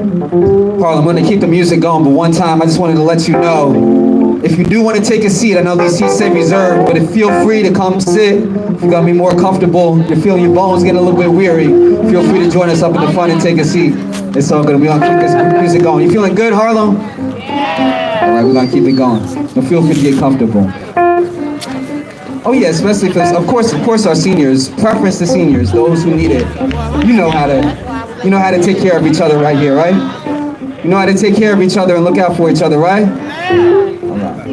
Harlem, I'm gonna keep the music going, but one time I just wanted to let you know, if you do want to take a seat, I know these seats say reserved, but if feel free to come sit. If you're gonna be more comfortable, you're feeling your bones getting a little bit weary, feel free to join us up in the front and take a seat. It's all good. We're gonna keep this music going. You feeling good, Harlem? Yeah. All right, we're gonna keep it going. So feel free to get comfortable. Oh yeah, especially for, of course, our seniors. Preference to seniors, those who need it. You know how to take care of each other right here, right? You know how to take care of each other and look out for each other, right? All right.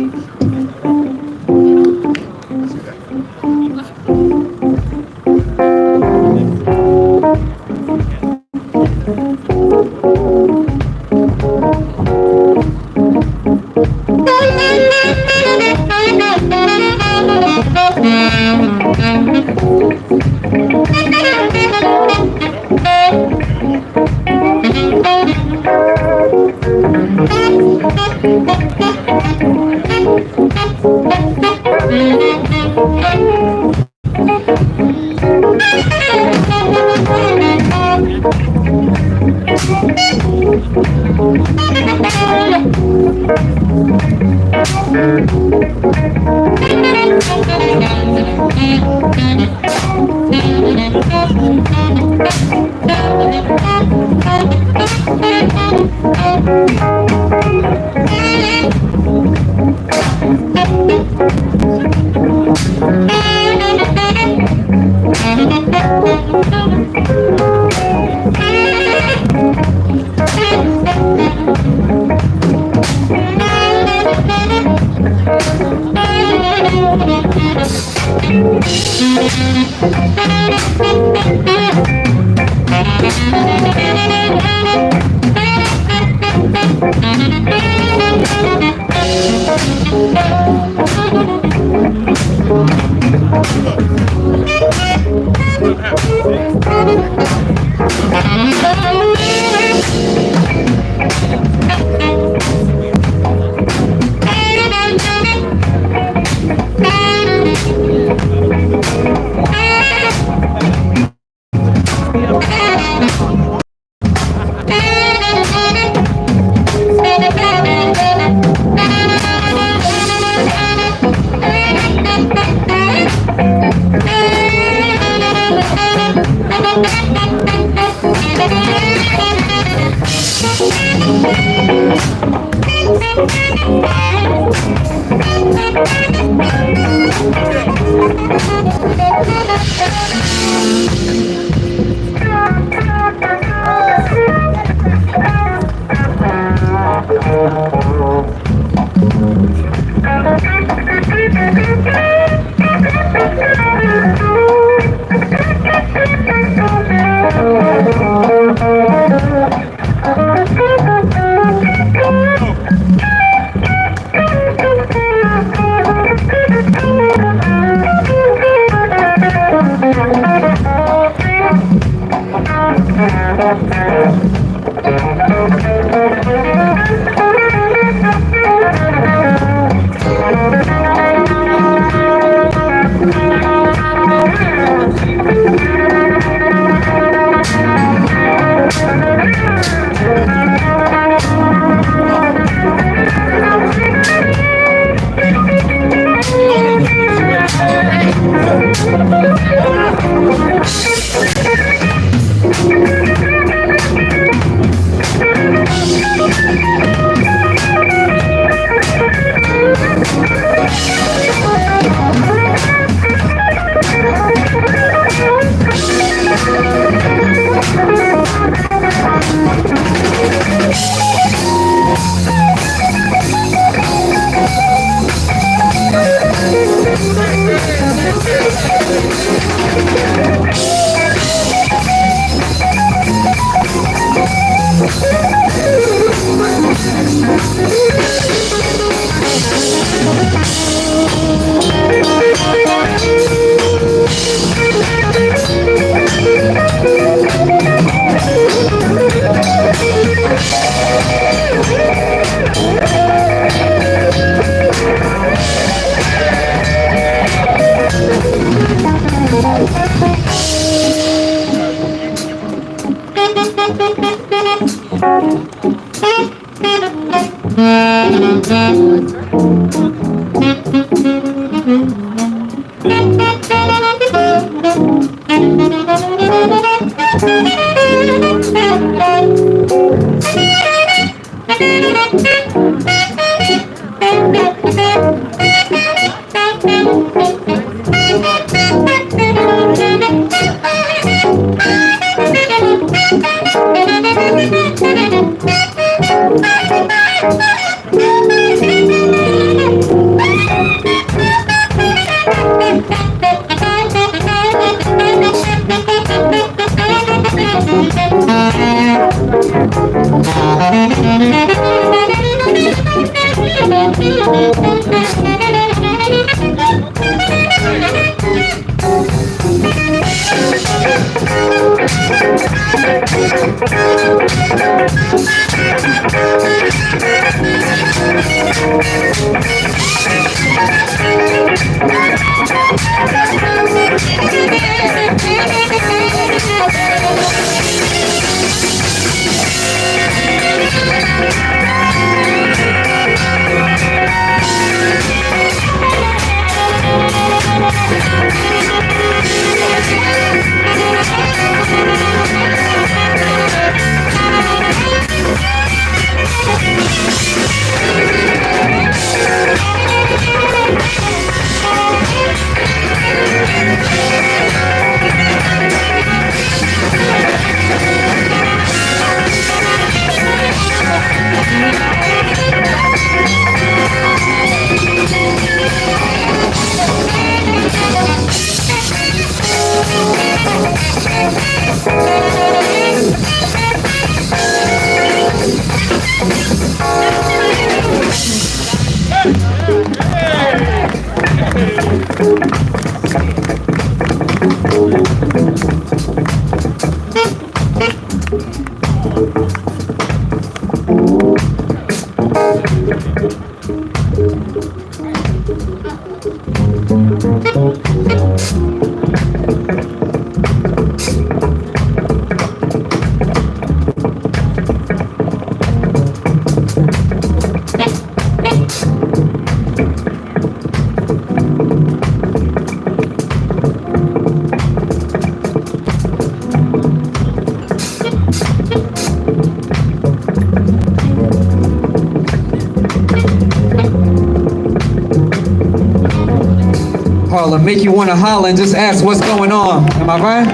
Harlem, make you wanna holler and just ask what's going on. Am I right?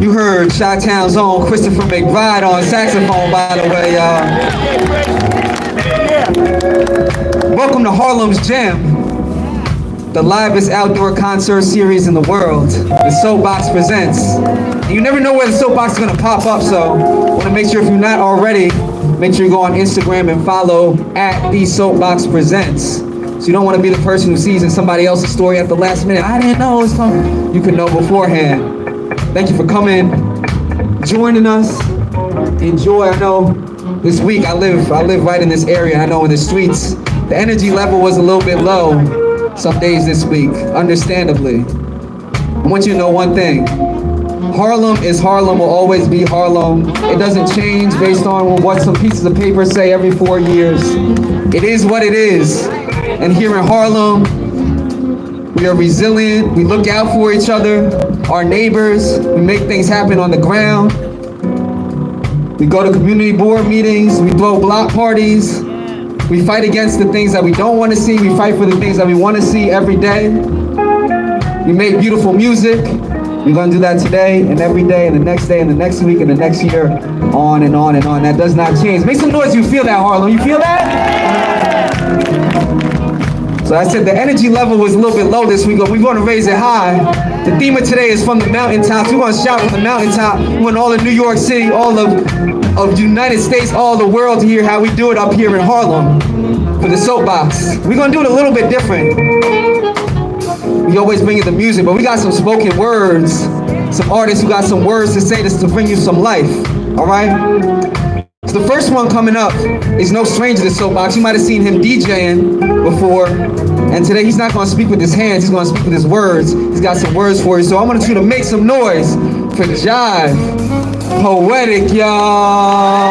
You heard Chi-Town's own Christopher McBride on saxophone, by the way, y'all. Welcome to Harlem's Jam, the livest outdoor concert series in the world. The Soapbox presents. And you never know where the Soapbox is gonna pop up, so I wanna make sure if you're not already, make sure you go on Instagram and follow at The Soapbox Presents. So you don't want to be the person who sees in somebody else's story at the last minute. I didn't know it was coming. You can know beforehand. Thank you for coming, joining us. Enjoy. I know this week I live right in this area. I know in the streets, the energy level was a little bit low some days this week, understandably. I want you to know one thing. Harlem is Harlem, will always be Harlem. It doesn't change based on what some pieces of paper say every 4 years. It is what it is. And here in Harlem, we are resilient, we look out for each other, our neighbors, we make things happen on the ground. We go to community board meetings, we throw block parties, we fight against the things that we don't want to see, we fight for the things that we want to see every day. We make beautiful music, we're going to do that today and every day and the next day and the next week and the next year, on and on and on. That does not change. Make some noise if you feel that, Harlem. You feel that? So I said the energy level was a little bit low this week, but we're going to raise it high. The theme of today is from the mountaintops. We're going to shout from the mountaintop. We want all of New York City, all of United States, all the world to hear how we do it up here in Harlem for the Soapbox. We're going to do it a little bit different. We always bring you the music, but we got some spoken words, some artists who got some words to say this to bring you some life, all right? So the first one coming up is no stranger to Soapbox. You might have seen him DJing before, and today he's not going to speak with his hands, he's going to speak with his words. He's got some words for you, so I want you to make some noise for Jive. Poetic, y'all.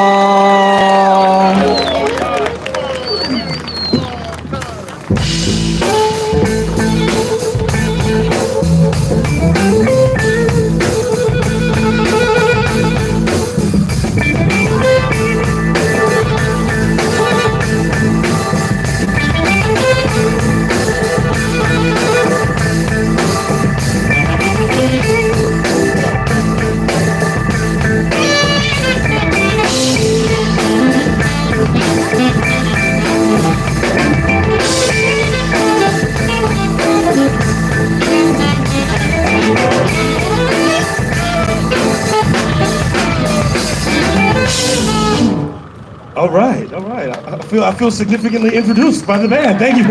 All right, all right. I feel significantly introduced by the band. Thank you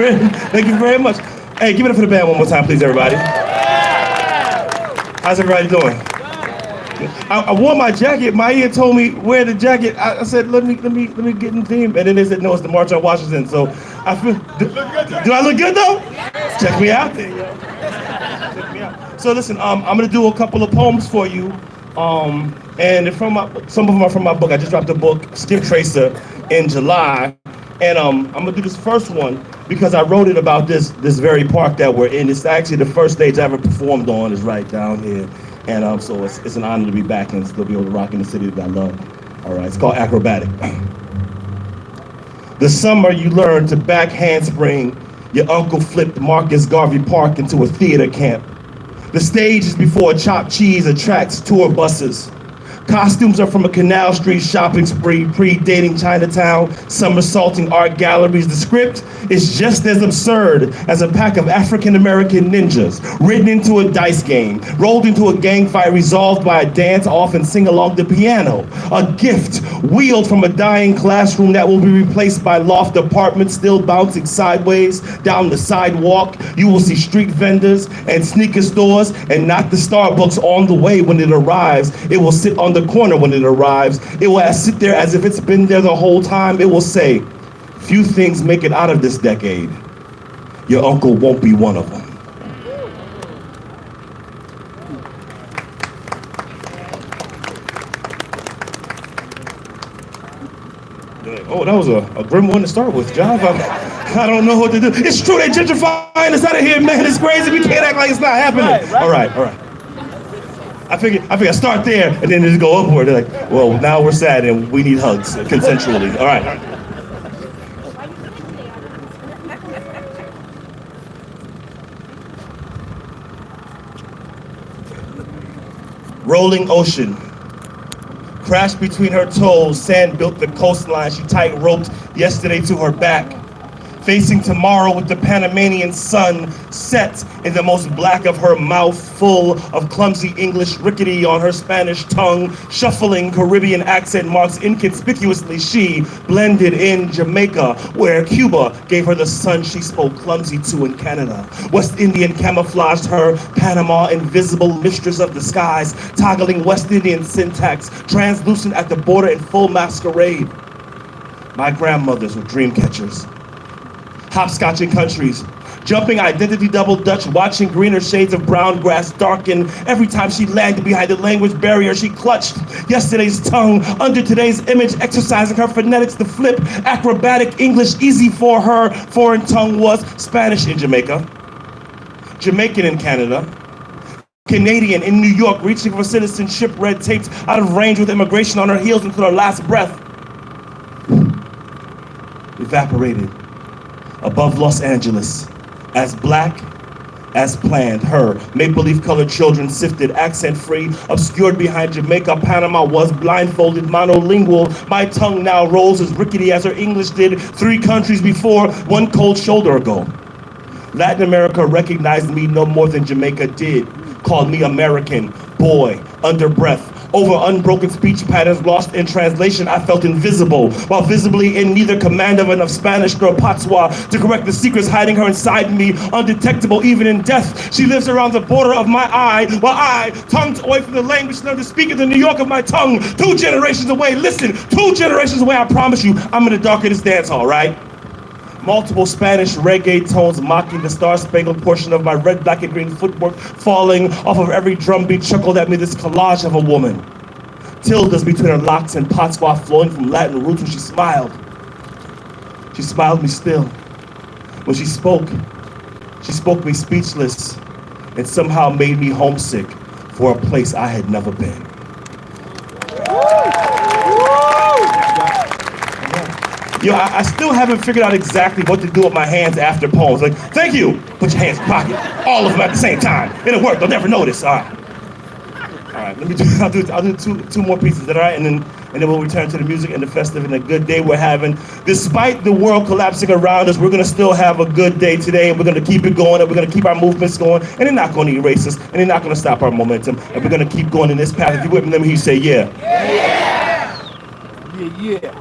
very much. Hey, give it up for the band one more time, please, everybody. How's everybody doing? I wore my jacket. Maya told me wear the jacket. I said let me get in theme, and then they said no, it's the March on Washington. So I feel. Do I look good though? Check me out there, yo. Check me out. So listen, I'm gonna do a couple of poems for you. And some of them are from my book. I just dropped a book, Skip Tracer, in July. And I'm gonna do this first one because I wrote it about this very park that we're in. It's actually the first stage I ever performed on is right down here. And so it's an honor to be back and still be able to rock in the city that I love. All right, it's called Acrobatic. The summer you learned to back handspring, your uncle flipped Marcus Garvey Park into a theater camp. The stage is before chopped cheese attracts tour buses. Costumes are from a Canal Street shopping spree, predating Chinatown, somersaulting art galleries. The script is just as absurd as a pack of African-American ninjas written into a dice game, rolled into a gang fight resolved by a dance-off and sing-along the piano. A gift wheeled from a dying classroom that will be replaced by loft apartments still bouncing sideways down the sidewalk. You will see street vendors and sneaker stores and not the Starbucks on the way when it arrives. It will sit on the corner when it arrives. It will sit there as if it's been there the whole time. It will say, few things make it out of this decade. Your uncle won't be one of them. Oh, that was a grim one to start with, John. I don't know what to do. It's true, they gentrifying us out of here, man. It's crazy. We can't act like it's not happening. Right. All right. I figure I start there and then just go upward. They're like, well, now we're sad and we need hugs consensually. All right. Rolling ocean. Crashed between her toes, sand built the coastline. She tight roped yesterday to her back. Facing tomorrow with the Panamanian sun set in the most black of her mouth, full of clumsy English, rickety on her Spanish tongue, shuffling Caribbean accent marks inconspicuously. She blended in Jamaica, where Cuba gave her the sun she spoke clumsy to in Canada. West Indian camouflaged her, Panama invisible mistress of the skies, toggling West Indian syntax, translucent at the border in full masquerade. My grandmothers were dream catchers. Hopscotching countries, jumping identity double dutch, watching greener shades of brown grass darken. Every time she lagged behind the language barrier, she clutched yesterday's tongue under today's image, exercising her phonetics to flip. Acrobatic English, easy for her. Foreign tongue was Spanish in Jamaica, Jamaican in Canada, Canadian in New York, reaching for citizenship, red taped out of range with immigration on her heels until her last breath evaporated above Los Angeles, as black as planned. Her maple leaf colored children sifted, accent free, obscured behind Jamaica. Panama was blindfolded, monolingual. My tongue now rolls as rickety as her English did 3 countries before, 1 cold shoulder ago. Latin America recognized me no more than Jamaica did. Called me American, boy, under breath. Over unbroken speech patterns lost in translation, I felt invisible, while visibly in neither command of enough Spanish nor patois to correct the secrets hiding her inside me, undetectable even in death. She lives around the border of my eye, while I, tongued away from the language, learned to speak in the New York of my tongue. 2 generations away, listen, 2 generations away, I promise you, I'm in the dark of this dance hall, right? Multiple Spanish reggae tones mocking the star-spangled portion of my red, black, and green footwork, falling off of every drumbeat chuckled at me this collage of a woman. tildes between her locks and patois flowing from Latin roots when she smiled. She smiled me still. When she spoke me speechless and somehow made me homesick for a place I had never been. Yo, I still haven't figured out exactly what to do with my hands after poems. Like, thank you. Put your hands in your pocket. All of them at the same time. It'll work. They'll never notice. All right. I'll do two more pieces. All right, and then we'll return to the music and the festive and the good day we're having. Despite the world collapsing around us, we're gonna still have a good day today, and we're gonna keep it going, and we're gonna keep our movements going, and they're not gonna erase us, and they're not gonna stop our momentum, and we're gonna keep going in this path. If you're with me, let me hear you say yeah. Yeah.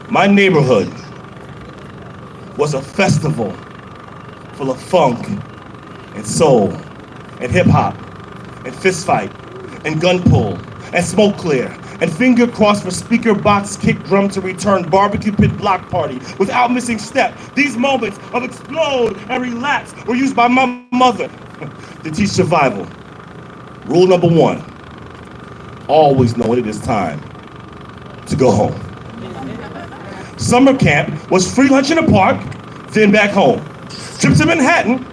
My neighborhood was a festival full of funk and soul and hip hop and fist fight and gun pull and smoke clear and finger cross for speaker box kick drum to return barbecue pit block party without missing step. These moments of explode and relax were used by my mother to teach survival. Rule number 1, always know when it is time to go home. Summer camp was free lunch in the park, then back home. Trip to Manhattan,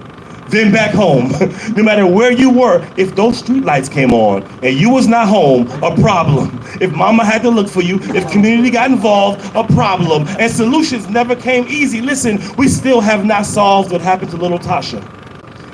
then back home. No matter where you were, if those street lights came on and you was not home, a problem. If mama had to look for you, if community got involved, a problem. And solutions never came easy. Listen, we still have not solved what happened to little Tasha.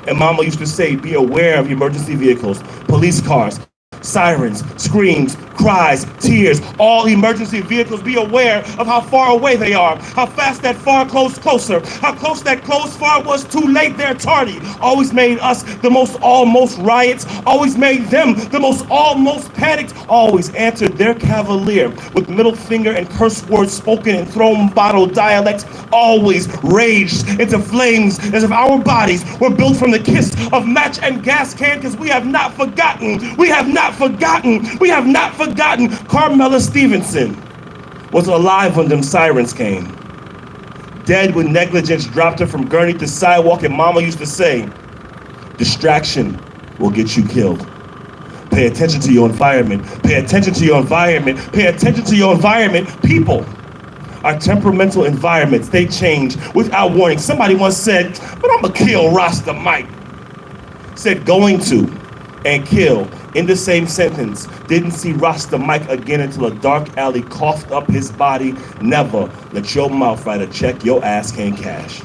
And mama used to say, be aware of emergency vehicles, police cars, sirens, screams, cries, tears, all emergency vehicles. Be aware of how far away they are, how fast that far close closer, how close that close far was too late, they're tardy. Always made us the most almost riots, always made them the most almost panicked, always answered their cavalier with middle finger and curse words spoken in thrown bottle dialects, always raged into flames as if our bodies were built from the kiss of match and gas can, because we have not forgotten, we have not forgotten, we have not forgotten. Carmela Stevenson was alive when them sirens came. Dead when negligence dropped her from gurney to sidewalk, and mama used to say, distraction will get you killed. Pay attention to your environment. Pay attention to your environment. Pay attention to your environment. People are temperamental environments. They change without warning. Somebody once said, but I'm gonna kill Rasta Mike. Said going to and kill in the same sentence. Didn't see Rasta Mike again until a dark alley coughed up his body. Never let your mouth write a check your ass can't cash.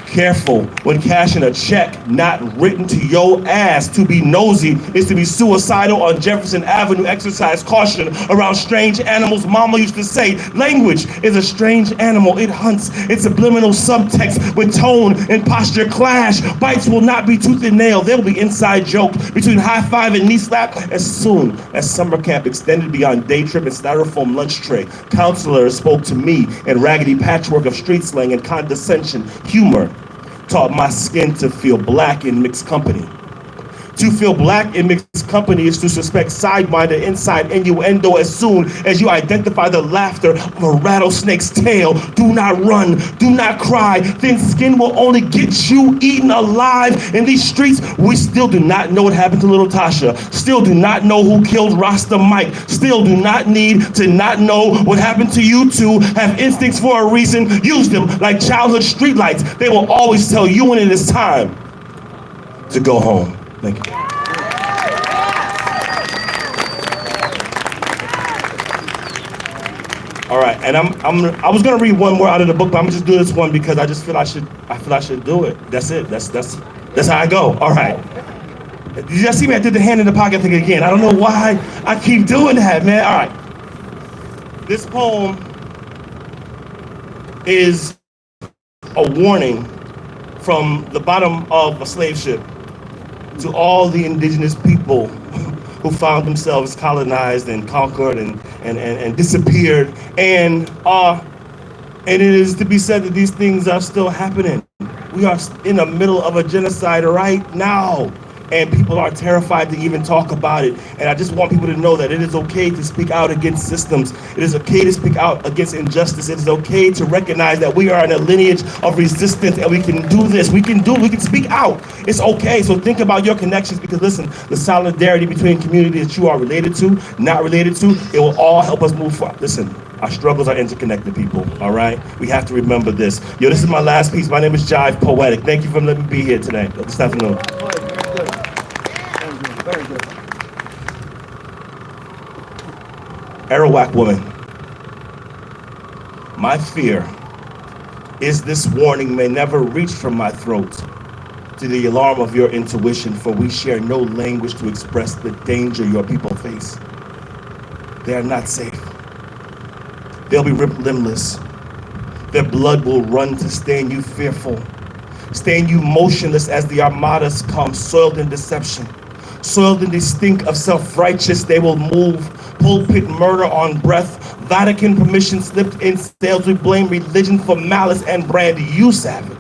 Careful when cashing a check not written to your ass. To be nosy is to be suicidal on Jefferson Avenue. Exercise caution around strange animals. Mama used to say, language is a strange animal. It hunts its subliminal subtext when tone and posture clash. Bites will not be tooth and nail. There will be inside joke between high five and knee slap. As soon as summer camp extended beyond day trip and styrofoam lunch tray, counselors spoke to me in raggedy patchwork of street slang and condescension. Humor taught my skin to feel black in mixed company. To feel black in mixed company is to suspect sidewinder, inside innuendo as soon as you identify the laughter of a rattlesnake's tail. Do not run, do not cry. Thin skin will only get you eaten alive. In these streets, we still do not know what happened to little Tasha. Still do not know who killed Rasta Mike. Still do not need to not know what happened to you two. Have instincts for a reason. Use them like childhood streetlights. They will always tell you when it is time to go home. Thank you. All right, and I was gonna read one more out of the book, but I'm gonna just do this one because I just feel I should do it. That's it. That's how I go. All right. Did you just see me? I did the hand in the pocket thing again. I don't know why I keep doing that, man. All right. This poem is a warning from the bottom of a slave ship to all the indigenous people who found themselves colonized and conquered and disappeared. And it is to be said that these things are still happening. We are in the middle of a genocide right now. and people are terrified to even talk about it. And I just want people to know that it is okay to speak out against systems. It is okay to speak out against injustice. It is okay to recognize that we are in a lineage of resistance and we can do this. We can speak out. It's okay. So think about your connections, because listen, the solidarity between communities that you are related to, not related to, it will all help us move forward. Listen, our struggles are interconnected, people, all right? We have to remember this. Yo, this is my last piece. My name is Jive Poetic. Thank you for letting me be here today, this afternoon. Very good. Arawak woman, my fear is this warning may never reach from my throat to the alarm of your intuition, for we share no language to express the danger your people face. They are not safe. They'll be ripped limbless. Their blood will run to stain you fearful, stain you motionless as the armadas come, soiled in deception, soiled in the stink of self-righteous. They will move, pulpit murder on breath, Vatican permission slipped in sales. We blame religion for malice and brand you savage.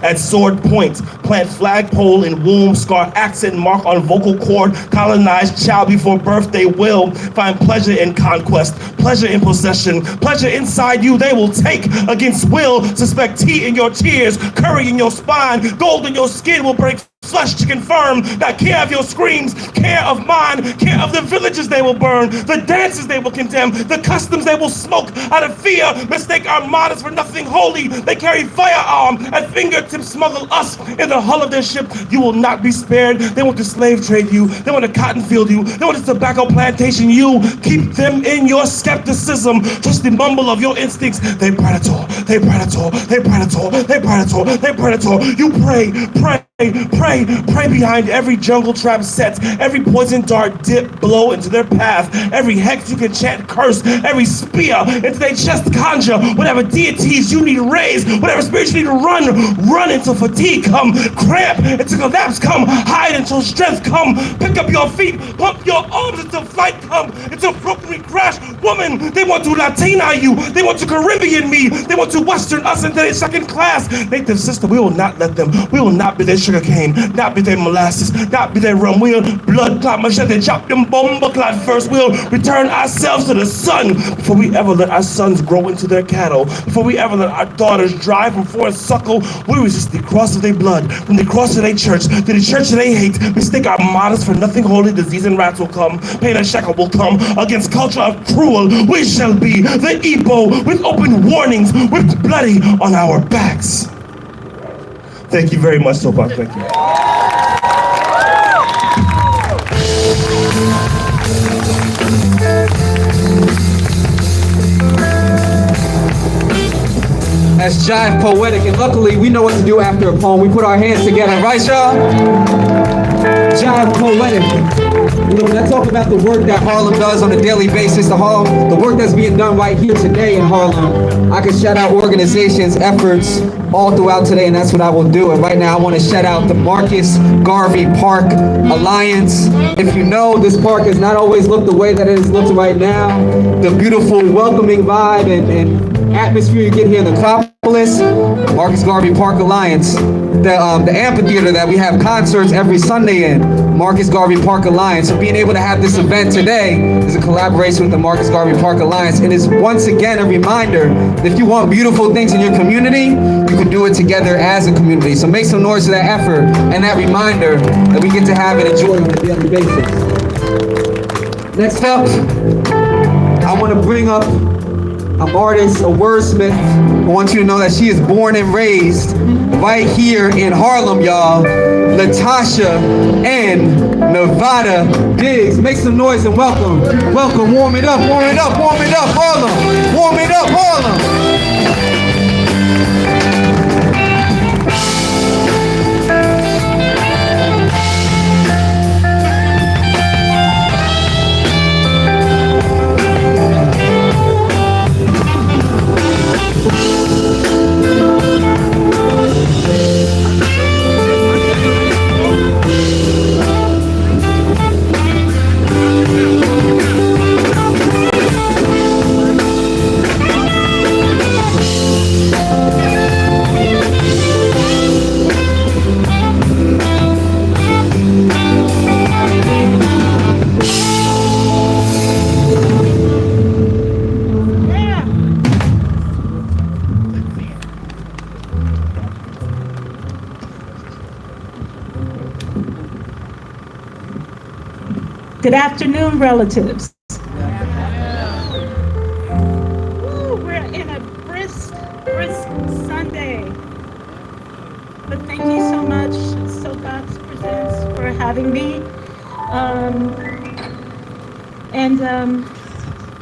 At sword point, plant flagpole in womb, scar accent mark on vocal cord, colonized child before birth. They will find pleasure in conquest, pleasure in possession, pleasure inside you they will take against will. Suspect tea in your tears, curry in your spine, gold in your skin will break flesh to confirm that care of your screams, care of mine, care of the villages they will burn, the dances they will condemn, the customs they will smoke out of fear, mistake our martyrs for nothing holy. They carry firearm at fingertips, smuggle us in the hull of their ship. You will not be spared. They want to slave trade you. They want to cotton field you. They want to tobacco plantation you. Keep them in your skepticism. Just the mumble of your instincts. They predator, they predator, they predator, they predator, they predator. You pray, pray. Pray behind every jungle trap set, every poison dart dip, blow into their path, every hex you can chant curse, every spear into their chest conjure, whatever deities you need raise, whatever spirits you need to run until fatigue come, cramp until collapse come, hide until strength come, pick up your feet, pump your arms until flight come, until Brooklyn crash. Woman, they want to Latina you, they want to Caribbean me, they want to Western us into their second class. Native sister, we will not let them, we will not be their sugar cane, not be their molasses, not be their rum. We'll blood clot machete, chop them bomba clot first. We'll return ourselves to the sun before we ever let our sons grow into their cattle, before we ever let our daughters drive from forest suckle. We resist the cross of their blood, from the cross of their church, to the church they hate. Mistake our martyrs for nothing holy. Disease and rats will come, pain and shackle will come. Against culture of cruel, we shall be the Igbo with open warnings, with bloody on our backs. Thank you very much, Sopak. Thank you. That's Jive Poetic, and luckily we know what to do after a poem. We put our hands together, right, y'all? Jive Poetic. You know, when I talk about the work that Harlem does on a daily basis, the work that's being done right here today in Harlem, I can shout out organizations, efforts all throughout today, and that's what I will do. And right now I want to shout out the Marcus Garvey Park Alliance. If you know, this park has not always looked the way that it is looked right now. The beautiful, welcoming vibe and atmosphere you get here in the Acropolis, Marcus Garvey Park Alliance. The amphitheater that we have concerts every Sunday in, Marcus Garvey Park Alliance. So being able to have this event today is a collaboration with the Marcus Garvey Park Alliance, and is once again a reminder that if you want beautiful things in your community, you can do it together as a community. So make some noise for that effort and that reminder that we get to have and enjoy on a daily basis. Next up, I want to bring up an artist, a wordsmith. I want you to know that she is born and raised right here in Harlem, y'all. Latasha N. Nevada Diggs. Make some noise and welcome. Welcome, warm it up, warm it up, warm it up, Harlem. Warm it up, Harlem. Good afternoon, relatives. Woo, we're in a brisk Sunday. But thank you so much, Soapbox Presents, for having me. Um, and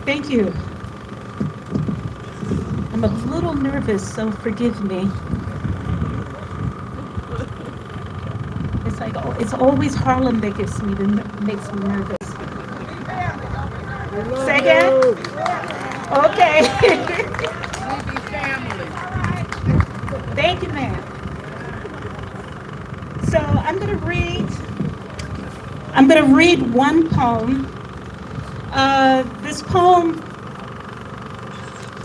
thank you. I'm a little nervous, so forgive me. It's like, oh, it's always Harlem that makes me nervous. Say again? Okay. Thank you, ma'am. So I'm gonna read one poem. This poem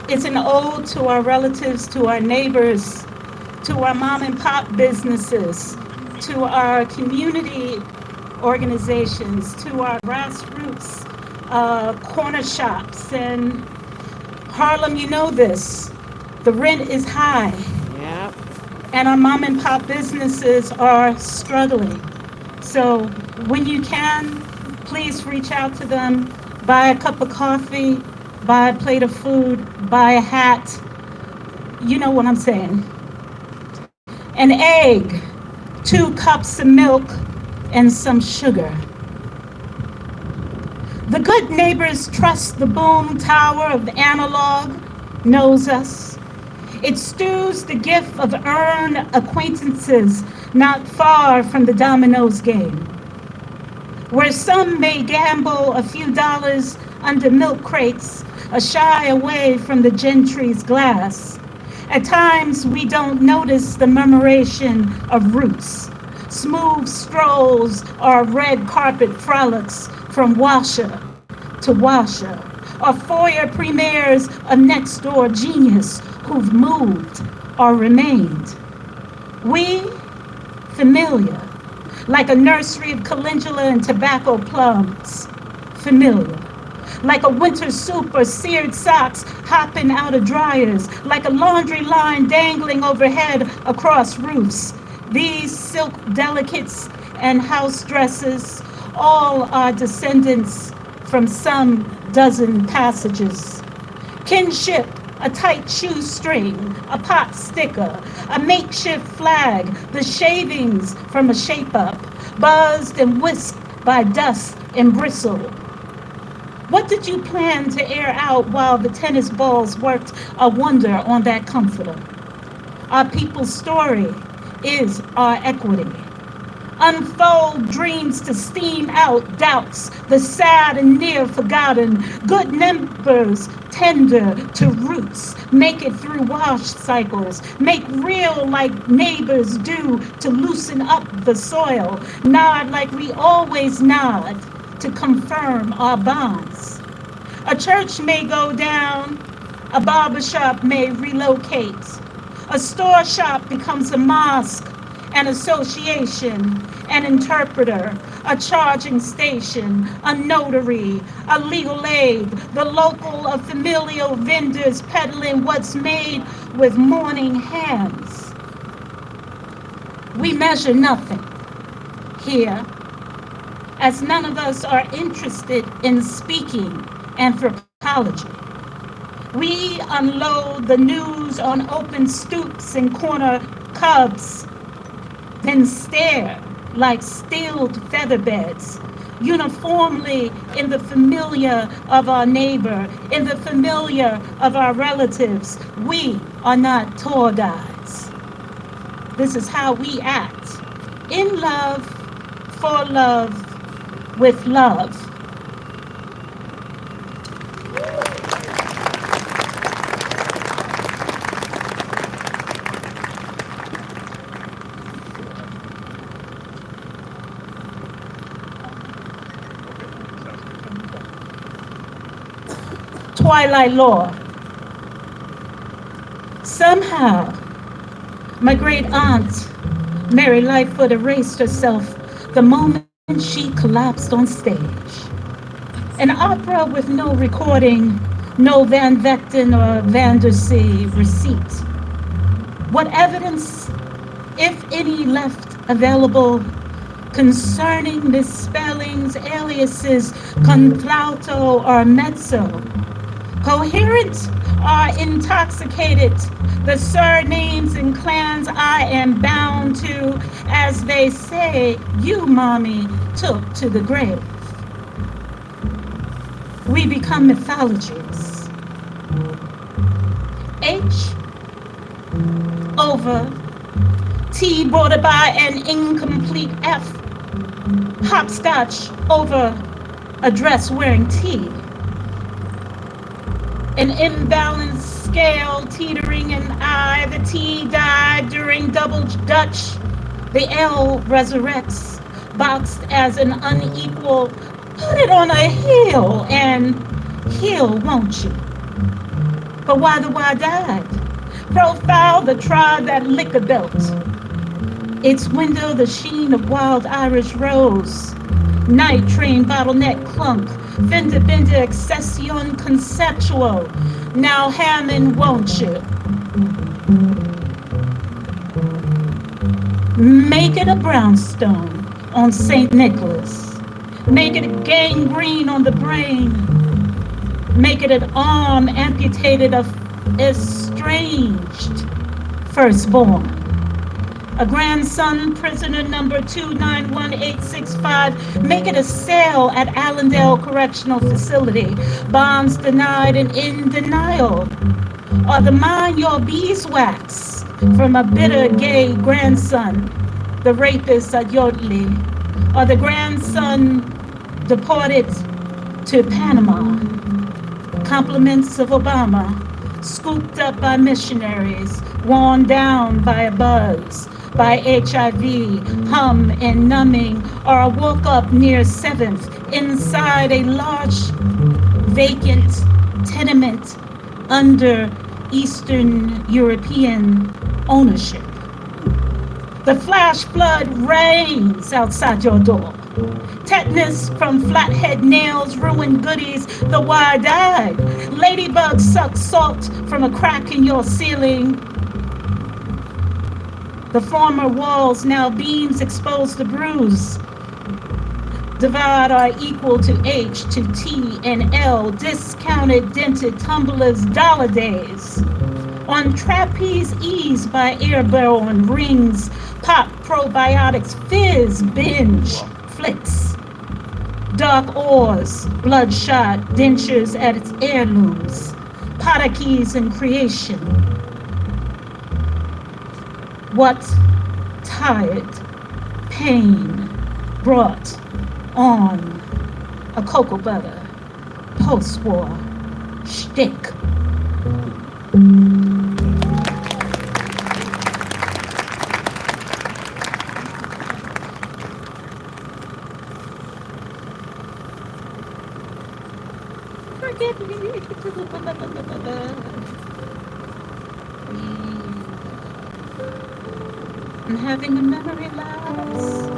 is an ode to our relatives, to our neighbors, to our mom and pop businesses, to our community organizations, to our grassroots corner shops. And Harlem, you know this, the rent is high. Yep. And our mom and pop businesses are struggling. So when you can, please reach out to them, buy a cup of coffee, buy a plate of food, buy a hat. You know what I'm saying. An egg, 2 cups of milk, and some sugar. The good neighbors trust the boom tower of the analog, knows us. It stews the gift of earned acquaintances not far from the dominoes game, where some may gamble a few dollars under milk crates, a shy away from the gentry's glass. At times, we don't notice the murmuration of roots, smooth strolls or red carpet frolics from washer to washer, or foyer premieres of next door genius who've moved or remained. We, familiar, like a nursery of calendula and tobacco plums, familiar. Like a winter soup or seared socks hopping out of dryers, like a laundry line dangling overhead across roofs. These silk delicates and house dresses, all are descendants from some dozen passages. Kinship, a tight shoestring, a pot sticker, a makeshift flag, the shavings from a shape-up, buzzed and whisked by dust and bristle. What did you plan to air out while the tennis balls worked a wonder on that comforter? Our people's story is our equity. Unfold dreams to steam out doubts, the sad and near forgotten. Good neighbors tender to roots, make it through wash cycles, make real like neighbors do to loosen up the soil, nod like we always nod to confirm our bonds. A church may go down, a barbershop may relocate, a store shop becomes a mosque, an association, an interpreter, a charging station, a notary, a legal aid, the local of familial vendors peddling what's made with mourning hands. We measure nothing here, as none of us are interested in speaking anthropology. We unload the news on open stoops and corner cubs, then stare like stilled featherbeds, uniformly in the familiar of our neighbor, in the familiar of our relatives. We are not tour guides. This is how we act, in love, for love, with love. Twilight Law. Somehow, my great aunt, Mary Lightfoot, erased herself the moment she collapsed on stage. An opera with no recording, no Van Vechten or Vandersea receipt. What evidence, if any, left available concerning misspellings, aliases, conflauto or mezzo. Coherent or intoxicated, the surnames and clans I am bound to, as they say, you, mommy, took to the grave. We become mythologies. H over T brought by an incomplete F. Hopscotch over a dress wearing T. An imbalanced scale teetering in I. The T died during double Dutch. The L resurrects, boxed as an unequal. Put it on a hill and heal, won't you? But why the Y died? Profile the tribe that liquor belt. Its window, the sheen of wild Irish rose. Night train bottleneck clunk. Fender bender accession conceptual. Now Hammond, won't you? Make it a brownstone on St. Nicholas. Make it a gangrene on the brain. Make it an arm amputated of estranged firstborn. A grandson, prisoner number 291865. Make it a cell at Allendale Correctional Facility. Bonds denied and in denial. Or the mind your beeswax from a bitter gay grandson, the rapist at Yodley. Or the grandson deported to Panama. Compliments of Obama, scooped up by missionaries, worn down by a buzz, by HIV, hum and numbing, or I woke up near 7th inside a large vacant tenement under Eastern European ownership. The flash flood rains outside your door. Tetanus from flathead nails, ruined goodies, the Y died. Ladybugs suck salt from a crack in your ceiling. The former walls, now beams exposed to bruise. Divide are equal to H to T and L, discounted, dented tumblers, dollar days. On trapeze ease by airborne rings, pop probiotics, fizz, binge, flicks. Dark ores, bloodshot, dentures at its heirlooms, Potakis and creation. What tired pain brought on a cocoa butter post-war shtick. Forgive me. I'm having a memory lapse.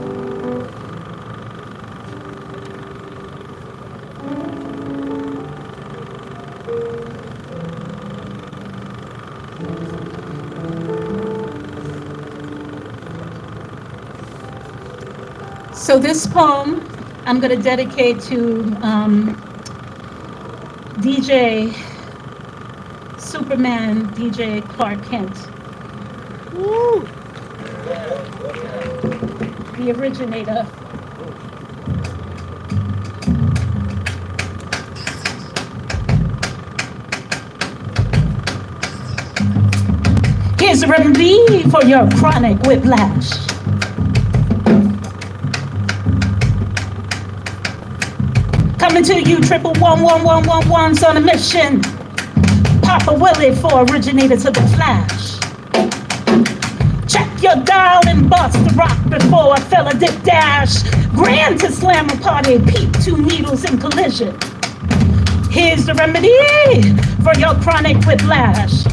So this poem I'm going to dedicate to DJ Superman, DJ Clark Kent. Woo! The originator. Here's a remedy for your chronic whiplash. Coming to you, 1111111's on a mission. Papa Willie for originator to the flash. Check your dial and bust the rock before a fella dip dash. Grand to slam a party, peep two needles in collision. Here's the remedy for your chronic whiplash.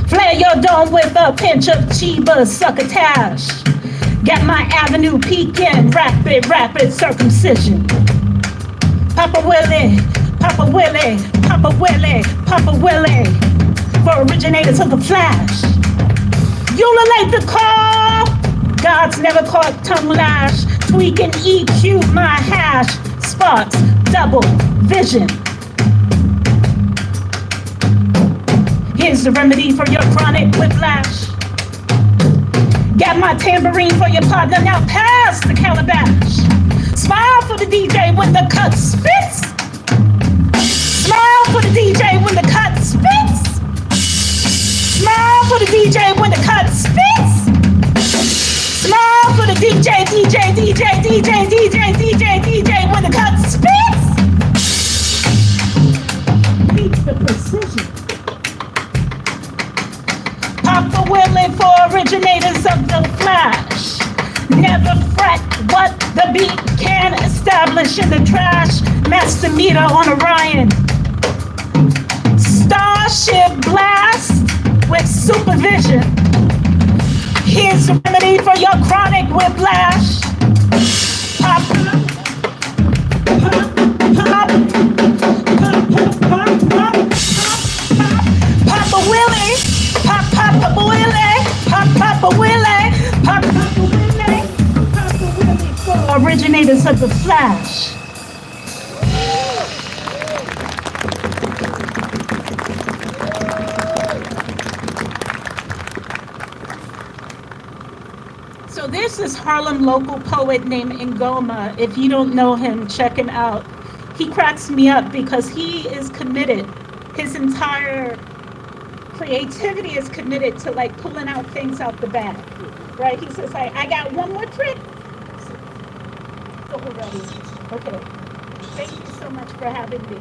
Flare your dome with a pinch of Chiba succotash. Got my avenue peeking, rapid circumcision. Papa Willie, Papa Willie, Papa Willie, Papa Willie, for originators of the flash. ululate the call. God's never caught tongue lash. Tweak and EQ my hash. Sparks, double vision. Here's the remedy for your chronic whiplash. Got my tambourine for your partner, now pass the calabash. Smile for the DJ when the cut spits. Smile for the DJ when the cut spits. Smile for the DJ when the cut spits. Smile for the DJ when the cut spits. Beat the precision. Papa Willie for originators of the flash. Never fret what the beat can establish in the trash. Master meter on Orion. Starship blast with supervision. Here's the remedy for your chronic whiplash. Pop, pop, pop, pop, pop, pop, Papa Willie, Papa Willie, Papa Willie, Papa Willie, Papa Willie for originators of the flash. So there's this Harlem local poet named Ngoma. If you don't know him, check him out. He cracks me up because he is committed. His entire creativity is committed to like pulling out things out the bag, right? He says like, I got one more trick. So we're ready. Okay. Thank you so much for having me.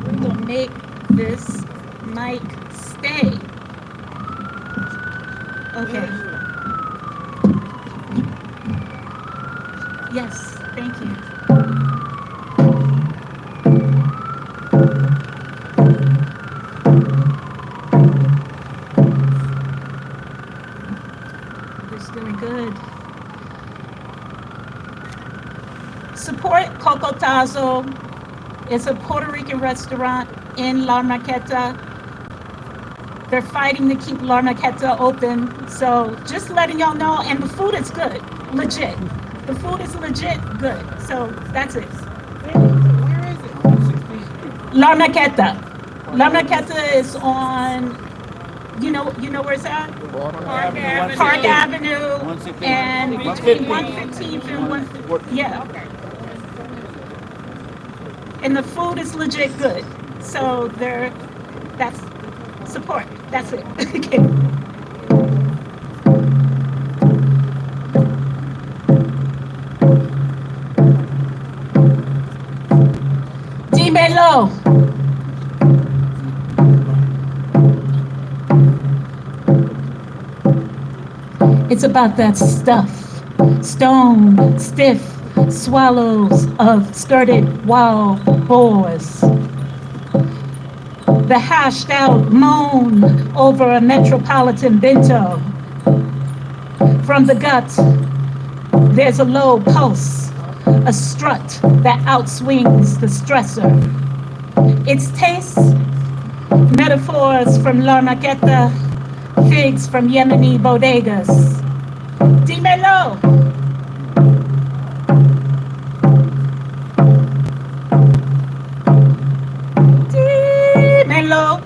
We're gonna make this mic stay. Okay. Yes, thank you. It's doing good. Support Cocotazo. It's a Puerto Rican restaurant in La Marqueta. They're fighting to keep La Marqueta open. So just letting y'all know, and the food is good, legit. The food is legit good. So that's it. Where is it? La Marqueta. La Marqueta is on, you know where it's at? Park Avenue and between 115th and 1, yeah. And the food is legit good. So that's support. That's it. Okay. Dímelo. It's about that stuff. Stone, stiff swallows of skirted wild boars. The hashed out moan over a metropolitan bento. From the gut, there's a low pulse, a strut that outswings the stressor. Its taste, metaphors from La Marqueta, figs from Yemeni bodegas. Dímelo. Dímelo.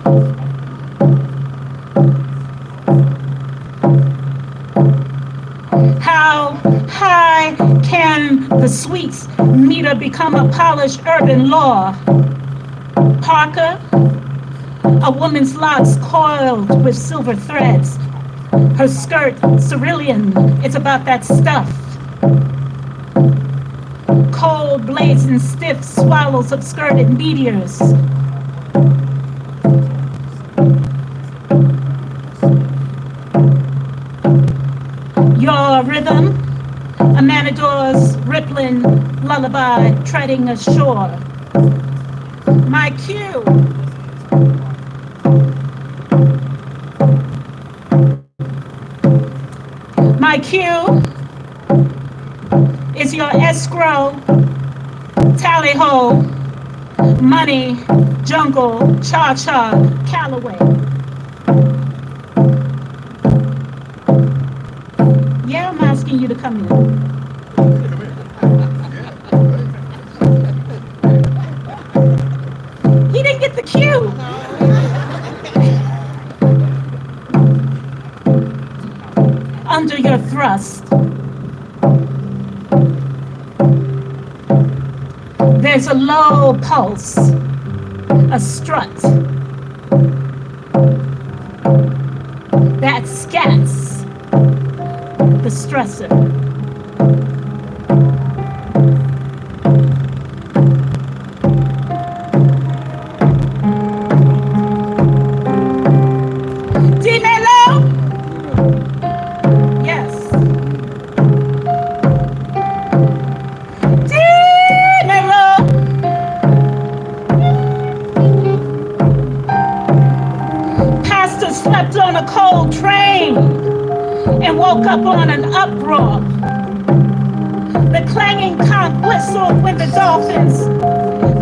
How high can the sweets meter become a polished urban law? Parker, a woman's locks coiled with silver threads. Her skirt, cerulean, it's about that stuff. Cold blazing stiff swallows of skirted meteors. Your rhythm, a matador's rippling lullaby treading ashore. My cue, my cue is your escrow, tally ho, money, jungle, cha-cha, Callaway. begging you to come in. He didn't get the cue. Under your thrust, there's a low pulse, a strut that scats the stressor. Dímelo. Yes. Dímelo. Pastor slept on a cold train and woke up on an uproar. The clanging conch whistled when the dolphins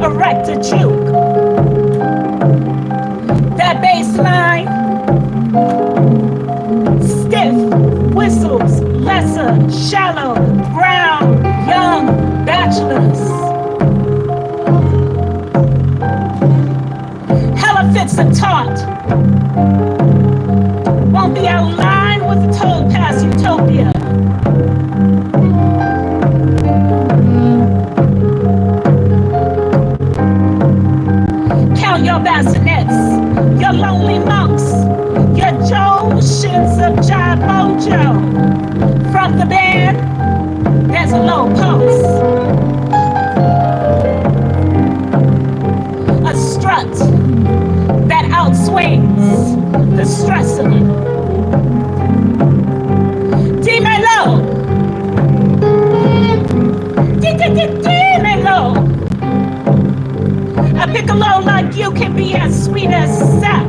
erect a juke. That bass line, stiff whistles, lesser, shallow, brown, young, bachelors. Hella fits and taught. Won't be out of line with the toll past utopia. Count your bassinets, your lonely monks, your Joshins of Jive Mojo. From the band, there's a low pulse. A strut that outswings the stressor. Dímelo. Dímelo. A piccolo like you can be as sweet as sap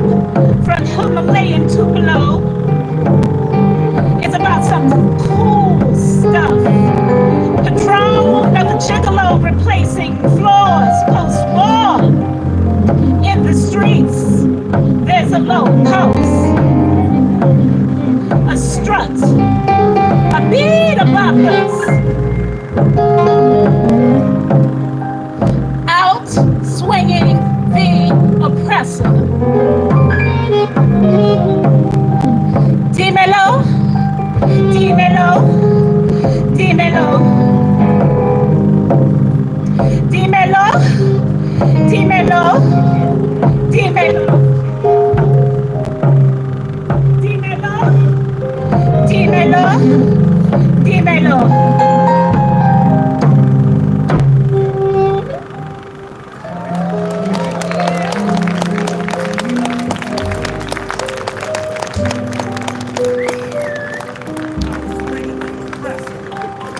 from Himalayan Tupelo. It's about some cool stuff. Patron of the gigolo replacing floors post-war. In the streets, there's a low pulse, a strut, a beat of boppers. Out swinging the oppressor. Dímelo, dímelo, dímelo. Dímelo, dímelo, dímelo. Dímelo, dímelo, dímelo.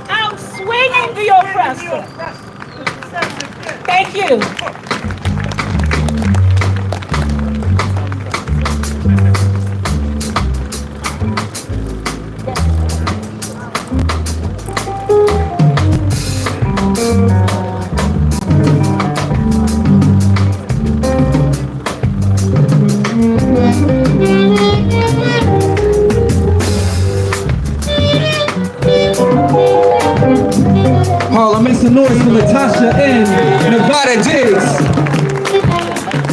Outswinging the oppressor. Thank you. Harlem, make some noise for Latasha and Nevada Diggs.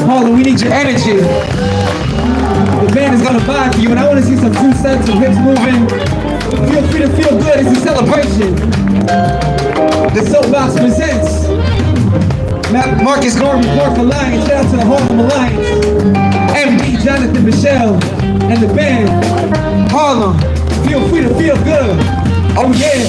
Harlem, we need your energy. The band is gonna vibe for you, and I want to see some two steps of hips moving. Feel free to feel good. It's a celebration. The Soapbox presents Marcus Garvey Park Alliance. Shout out to the Harlem Alliance. MD Jonathan Michelle and the band. Harlem, feel free to feel good. Oh yeah.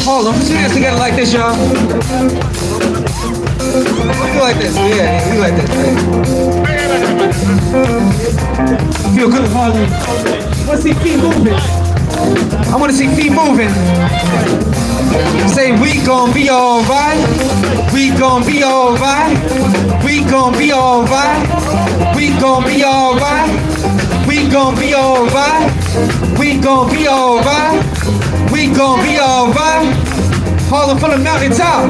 Hold on, put your hands together like this, y'all. You like this, yeah, you like this, man. Feel good, Harlem. Wanna see feet moving? I wanna see feet moving. Say we gon' be alright. We gon' be alright. We gon' be alright. We gon' be alright. We gon' be alright. We gon' be alright. We gon' be alright. Harlem from the mountaintop.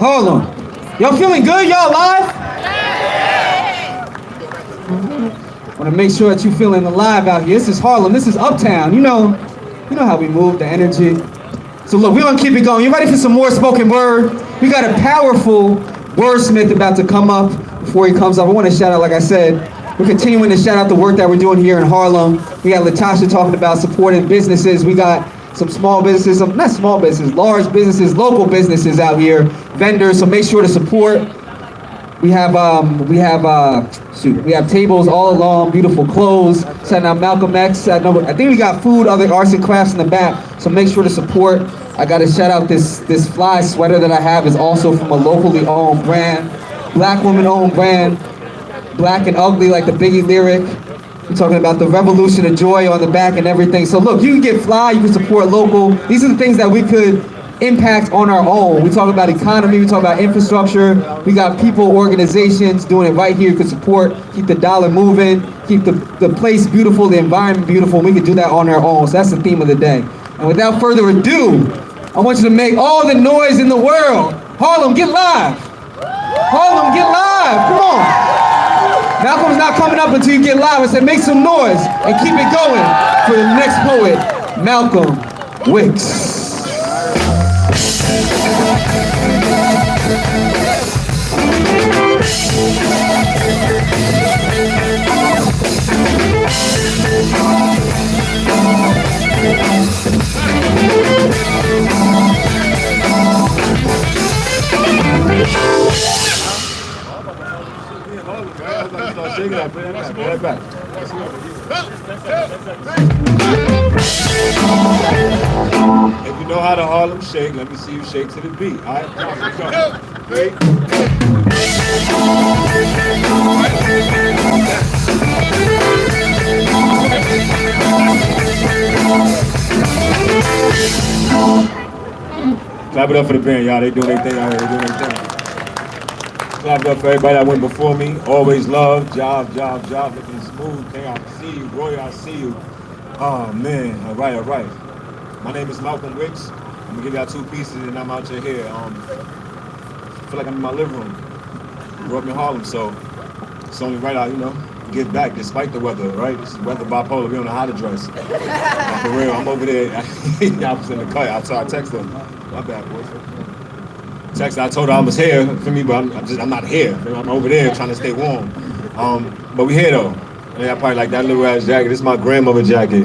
Harlem. Y'all feeling good? Y'all alive? Want to make sure that you feeling alive out here. This is Harlem. This is Uptown. You know how we move, the energy. So look, we're gonna keep it going. You ready for some more spoken word? We got a powerful wordsmith about to come up. Before he comes up, I want to shout out, like I said, we're continuing to shout out the work that we're doing here in Harlem. We got Latasha talking about supporting businesses. We got some small businesses, not small businesses, large businesses, local businesses out here, vendors. So make sure to support. We have tables all along, beautiful clothes. Setting out Malcolm X. I think we got food, other arts and crafts in the back. So make sure to support. I got to shout out this fly sweater that I have is also from a locally owned brand, black woman owned brand, Black and Ugly, like the Biggie lyric. We're talking about the revolution of joy on the back and everything. So look, you can get fly, you can support local. These are the things that we could impact on our own. We talk about economy, we talk about infrastructure. We got people, organizations doing it right here. You can support, keep the dollar moving, keep the place beautiful, the environment beautiful. And we can do that on our own. So that's the theme of the day. And without further ado, I want you to make all the noise in the world. Harlem, get live. Harlem, get live. Come on. Malcolm's not coming up until you get live. I said make some noise and keep it going for the next poet, Malcolm Wicks. If you know how to Harlem shake, let me see you shake to the beat. All right, come on. 3. Clap it up for the band, y'all. They doing their thing out here. They doing their thing. Clap it up for everybody that went before me. Always love. Job. Looking smooth. King, I see you. Roy, I see you. Oh, man. All right. My name is Malcolm Wicks. I'm gonna give y'all 2 pieces and I'm out your here. I feel like I'm in my living room. Grew up in Harlem, so it's only right out, give back despite the weather, right? It's weather bipolar. We don't know how to dress. Like, for real, I'm over there. I was in the car. I texted him. My bad, boys. I told her I was here for me, but I'm not here. I'm over there trying to stay warm. But we here though. Yeah, I probably like that little ass jacket. This is my grandmother jacket.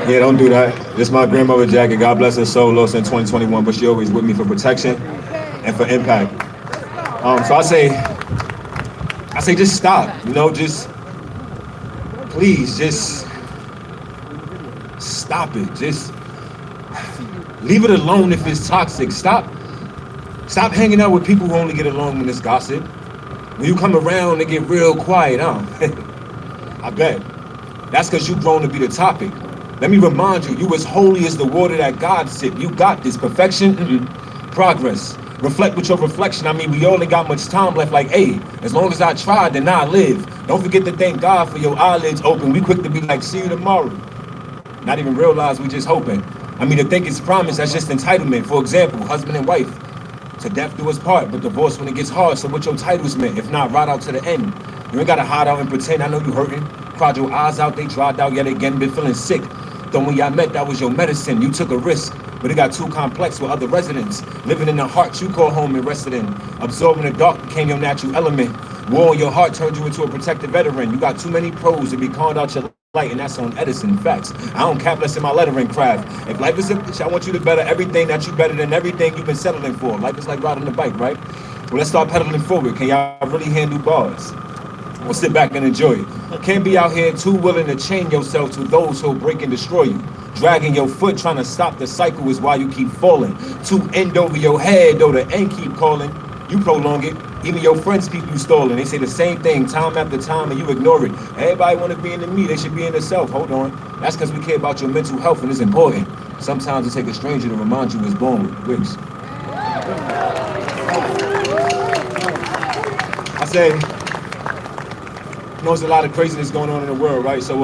Yeah, don't do that. This is my grandmother jacket. God bless her soul. Lost in 2021, but she always with me for protection and for impact. So I say just stop. You know, just please, just stop it. Just leave it alone if it's toxic. Stop hanging out with people who only get along when it's gossip. When you come around, they get real quiet, huh? I bet. That's because you've grown to be the topic. Let me remind you, you as holy as the water that God sent. You got this. Perfection, progress. Reflect with your reflection. I mean, we only got much time left. Like, hey, as long as I tried, then I live. Don't forget to thank God for your eyelids open. We quick to be like, see you tomorrow. Not even realize we just hoping. I mean, to think it's promise, that's just entitlement. For example, husband and wife. To death do us part, but divorce when it gets hard. So what your titles meant? If not, ride out to the end. You ain't gotta hide out and pretend. I know you hurting. Cried your eyes out, they dried out yet again. Been feeling sick. Though when y'all met, that was your medicine. You took a risk, but it got too complex with other residents. Living in the heart you call home and rested in. Absorbing the dark became your natural element. War on your heart turned you into a protected veteran. You got too many pros to be called out your light, and that's on Edison. Facts. I don't cap less in my lettering craft. If life is a bitch, I want you to better everything that you better than everything you've been settling for. Life is like riding a bike, right? Well, let's start pedaling forward. Can y'all really handle bars? We'll sit back and enjoy it. Can't be out here too willing to chain yourself to those who'll break and destroy you. Dragging your foot, trying to stop the cycle is why you keep falling. Too end over your head, though the end keep calling. You prolong it. Even your friends keep you stalling. They say the same thing time after time and you ignore it. Everybody want to be in the me, they should be in the self. Hold on. That's because we care about your mental health and it's important. Sometimes it takes a stranger to remind you was born with wigs. I say, you know, there's a lot of craziness going on in the world, right? So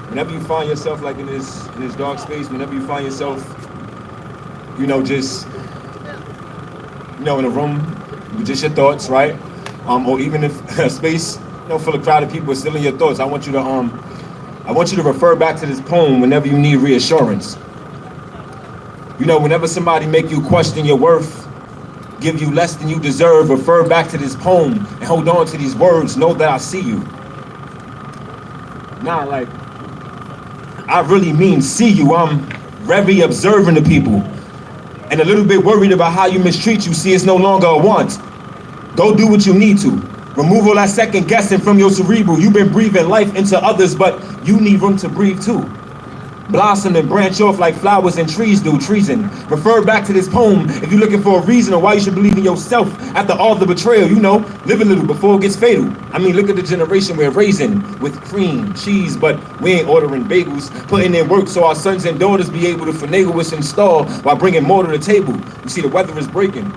whenever you find yourself like in this dark space, whenever you find yourself, you know, just, you know, in a room with just your thoughts, right? Or even if a space, you know, full of crowded people are still in your thoughts, I want you to refer back to this poem whenever you need reassurance. You know, whenever somebody make you question your worth, give you less than you deserve, refer back to this poem and hold on to these words. Know that I see you. Nah, like, I really mean see you. I'm very observant of people and a little bit worried about how you mistreat you. See, it's no longer a want. Go do what you need to. Remove all that second guessing from your cerebral. You've been breathing life into others, but you need room to breathe too. Blossom and branch off like flowers and trees do. Treason. Refer back to this poem if you're looking for a reason or why you should believe in yourself after all the betrayal. You know, live a little before it gets fatal. I mean, look at the generation we're raising with cream, cheese, but we ain't ordering bagels. Putting in work so our sons and daughters be able to finagle us and stall while bringing more to the table. You see, the weather is breaking.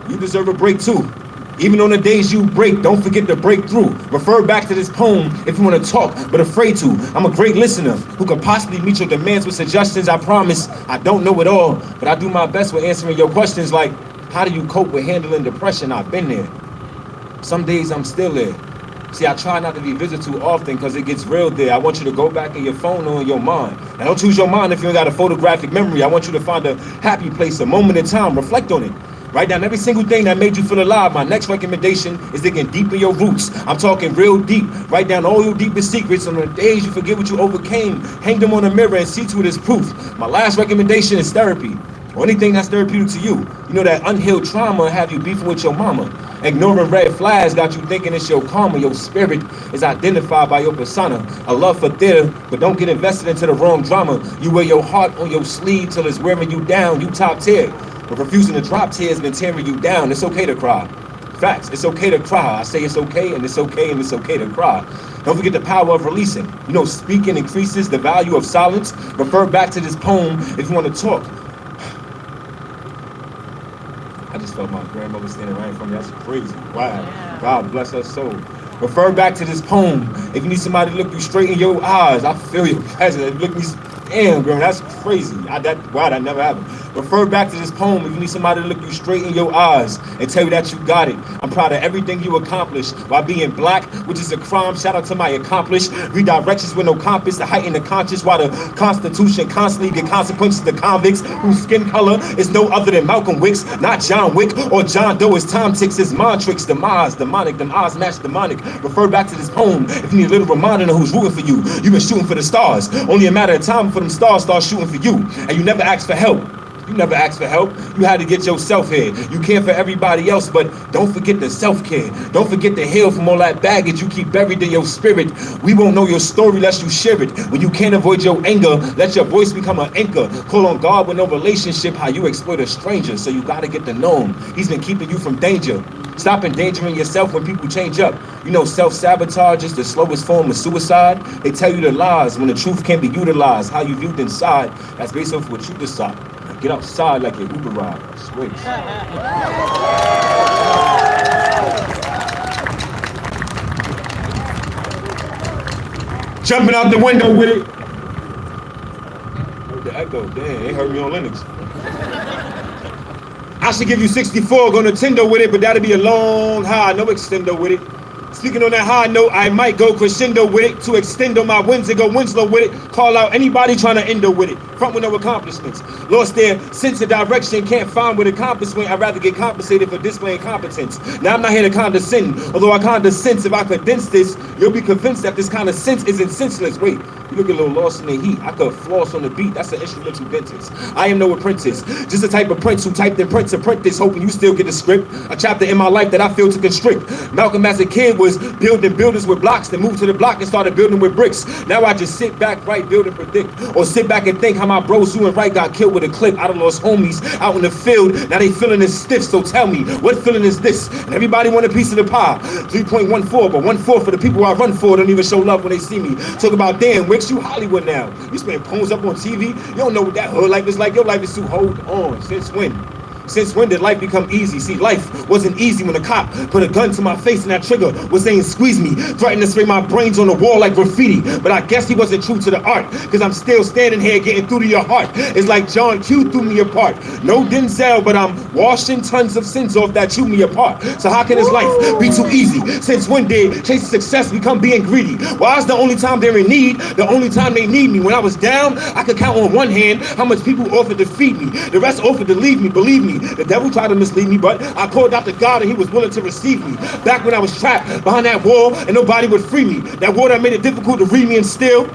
You deserve a break too. Even on the days you break, don't forget to break through. Refer back to this poem if you want to talk, but afraid to. I'm a great listener who can possibly meet your demands with suggestions. I promise I don't know it all, but I do my best with answering your questions like, how do you cope with handling depression? I've been there. Some days I'm still there. See, I try not to revisit too often because it gets real there. I want you to go back in your phone or in your mind. And don't choose your mind if you ain't got a photographic memory. I want you to find a happy place, a moment in time, reflect on it. Write down every single thing that made you feel alive. My next recommendation is digging deep in your roots. I'm talking real deep. Write down all your deepest secrets. On the days you forget what you overcame, hang them on a mirror and see to it as proof. My last recommendation is therapy, or anything that's therapeutic to you. You know, that unhealed trauma have you beefing with your mama. Ignoring red flags got you thinking it's your karma. Your spirit is identified by your persona. A love for theater, but don't get invested into the wrong drama. You wear your heart on your sleeve till it's wearing you down. You top tier. But refusing to drop tears been tearing you down. It's okay to cry. Facts, it's okay to cry. I say it's okay and it's okay and it's okay to cry. Don't forget the power of releasing. You know, speaking increases the value of silence. Refer back to this poem if you want to talk. I just felt my grandmother standing right in front of me. That's crazy. Wow. God bless her soul. Refer back to this poem if you need somebody to look you straight in your eyes. I feel your presence. Look me. Damn, girl, that's crazy. That never happened. Refer back to this poem if you need somebody to look you straight in your eyes and tell you that you got it. I'm proud of everything you accomplished while being black, which is a crime. Shout out to my accomplished. Redirections with no compass to heighten the conscious while the Constitution constantly get consequences to convicts whose skin color is no other than Malcolm Wicks, not John Wick or John Doe. His time ticks, his mind tricks, demise, demonic, them eyes match demonic. Refer back to this poem if you need a little reminder of who's rooting for you. You've been shooting for the stars. Only a matter of time for them stars start shooting for you. And you never asked for help. You never asked for help. You had to get yourself here. You care for everybody else, but don't forget the self-care. Don't forget to heal from all that baggage you keep buried in your spirit. We won't know your story unless you share it. When you can't avoid your anger, let your voice become an anchor. Call on God with no relationship, how you exploit a stranger. So you gotta get to know him. He's been keeping you from danger. Stop endangering yourself when people change up. You know, self-sabotage is the slowest form of suicide. They tell you the lies when the truth can't be utilized. How you viewed inside, that's based off what you decide. Now get outside like your Uber ride. Switch. Jumping out the window with it. Heard the echo. Damn, they heard me on Linux. I should give you 64, go Nintendo with it, but that'll be a long high, no extendo with it. Speaking on that high note, I might go crescendo with it to extend on my wins and go Winslow with it. Call out anybody trying to endo with it. Front with no accomplishments. Lost their sense of direction, can't find what accomplishment. I'd rather get compensated for displaying competence. Now I'm not here to condescend, although I condescend. If I condense this, you'll be convinced that this kind of sense isn't senseless. Wait, you look a little lost in the heat. I could floss on the beat. That's an instrumental dentist. I am no apprentice, just a type of prince who typed in print to print this, hoping you still get the script. A chapter in my life that I failed to constrict. Malcolm as a kid was building buildings with blocks, then moved to the block and started building with bricks. Now I just sit back, write, build and predict, or sit back and think how my bros Sue and Wright got killed with a clip. I done lost homies out in the field. Now they feeling this stiff. So tell me, what feeling is this? And everybody want a piece of the pie. 3.14, but 1/4 for the people I run for don't even show love when they see me. Talk about damn, Wicks, you Hollywood now. You spend poems up on TV. You don't know what that hood life is like. Your life is too hold on. Since when? Since when did life become easy? See, life wasn't easy when a cop put a gun to my face and that trigger was saying squeeze me, threatening to spray my brains on the wall like graffiti. But I guess he wasn't true to the art, cause I'm still standing here getting through to your heart. It's like John Q threw me apart. No Denzel, but I'm washing tons of sins off that chew me apart. So how can his life be too easy? Since when did chasing success become being greedy? Why is the only time they're in need, the only time they need me? When I was down, I could count on one hand how much people offered to feed me. The rest offered to leave me, believe me. The devil tried to mislead me, but I called out to God and he was willing to receive me. Back when I was trapped behind that wall and nobody would free me. That wall that made it difficult to read me and still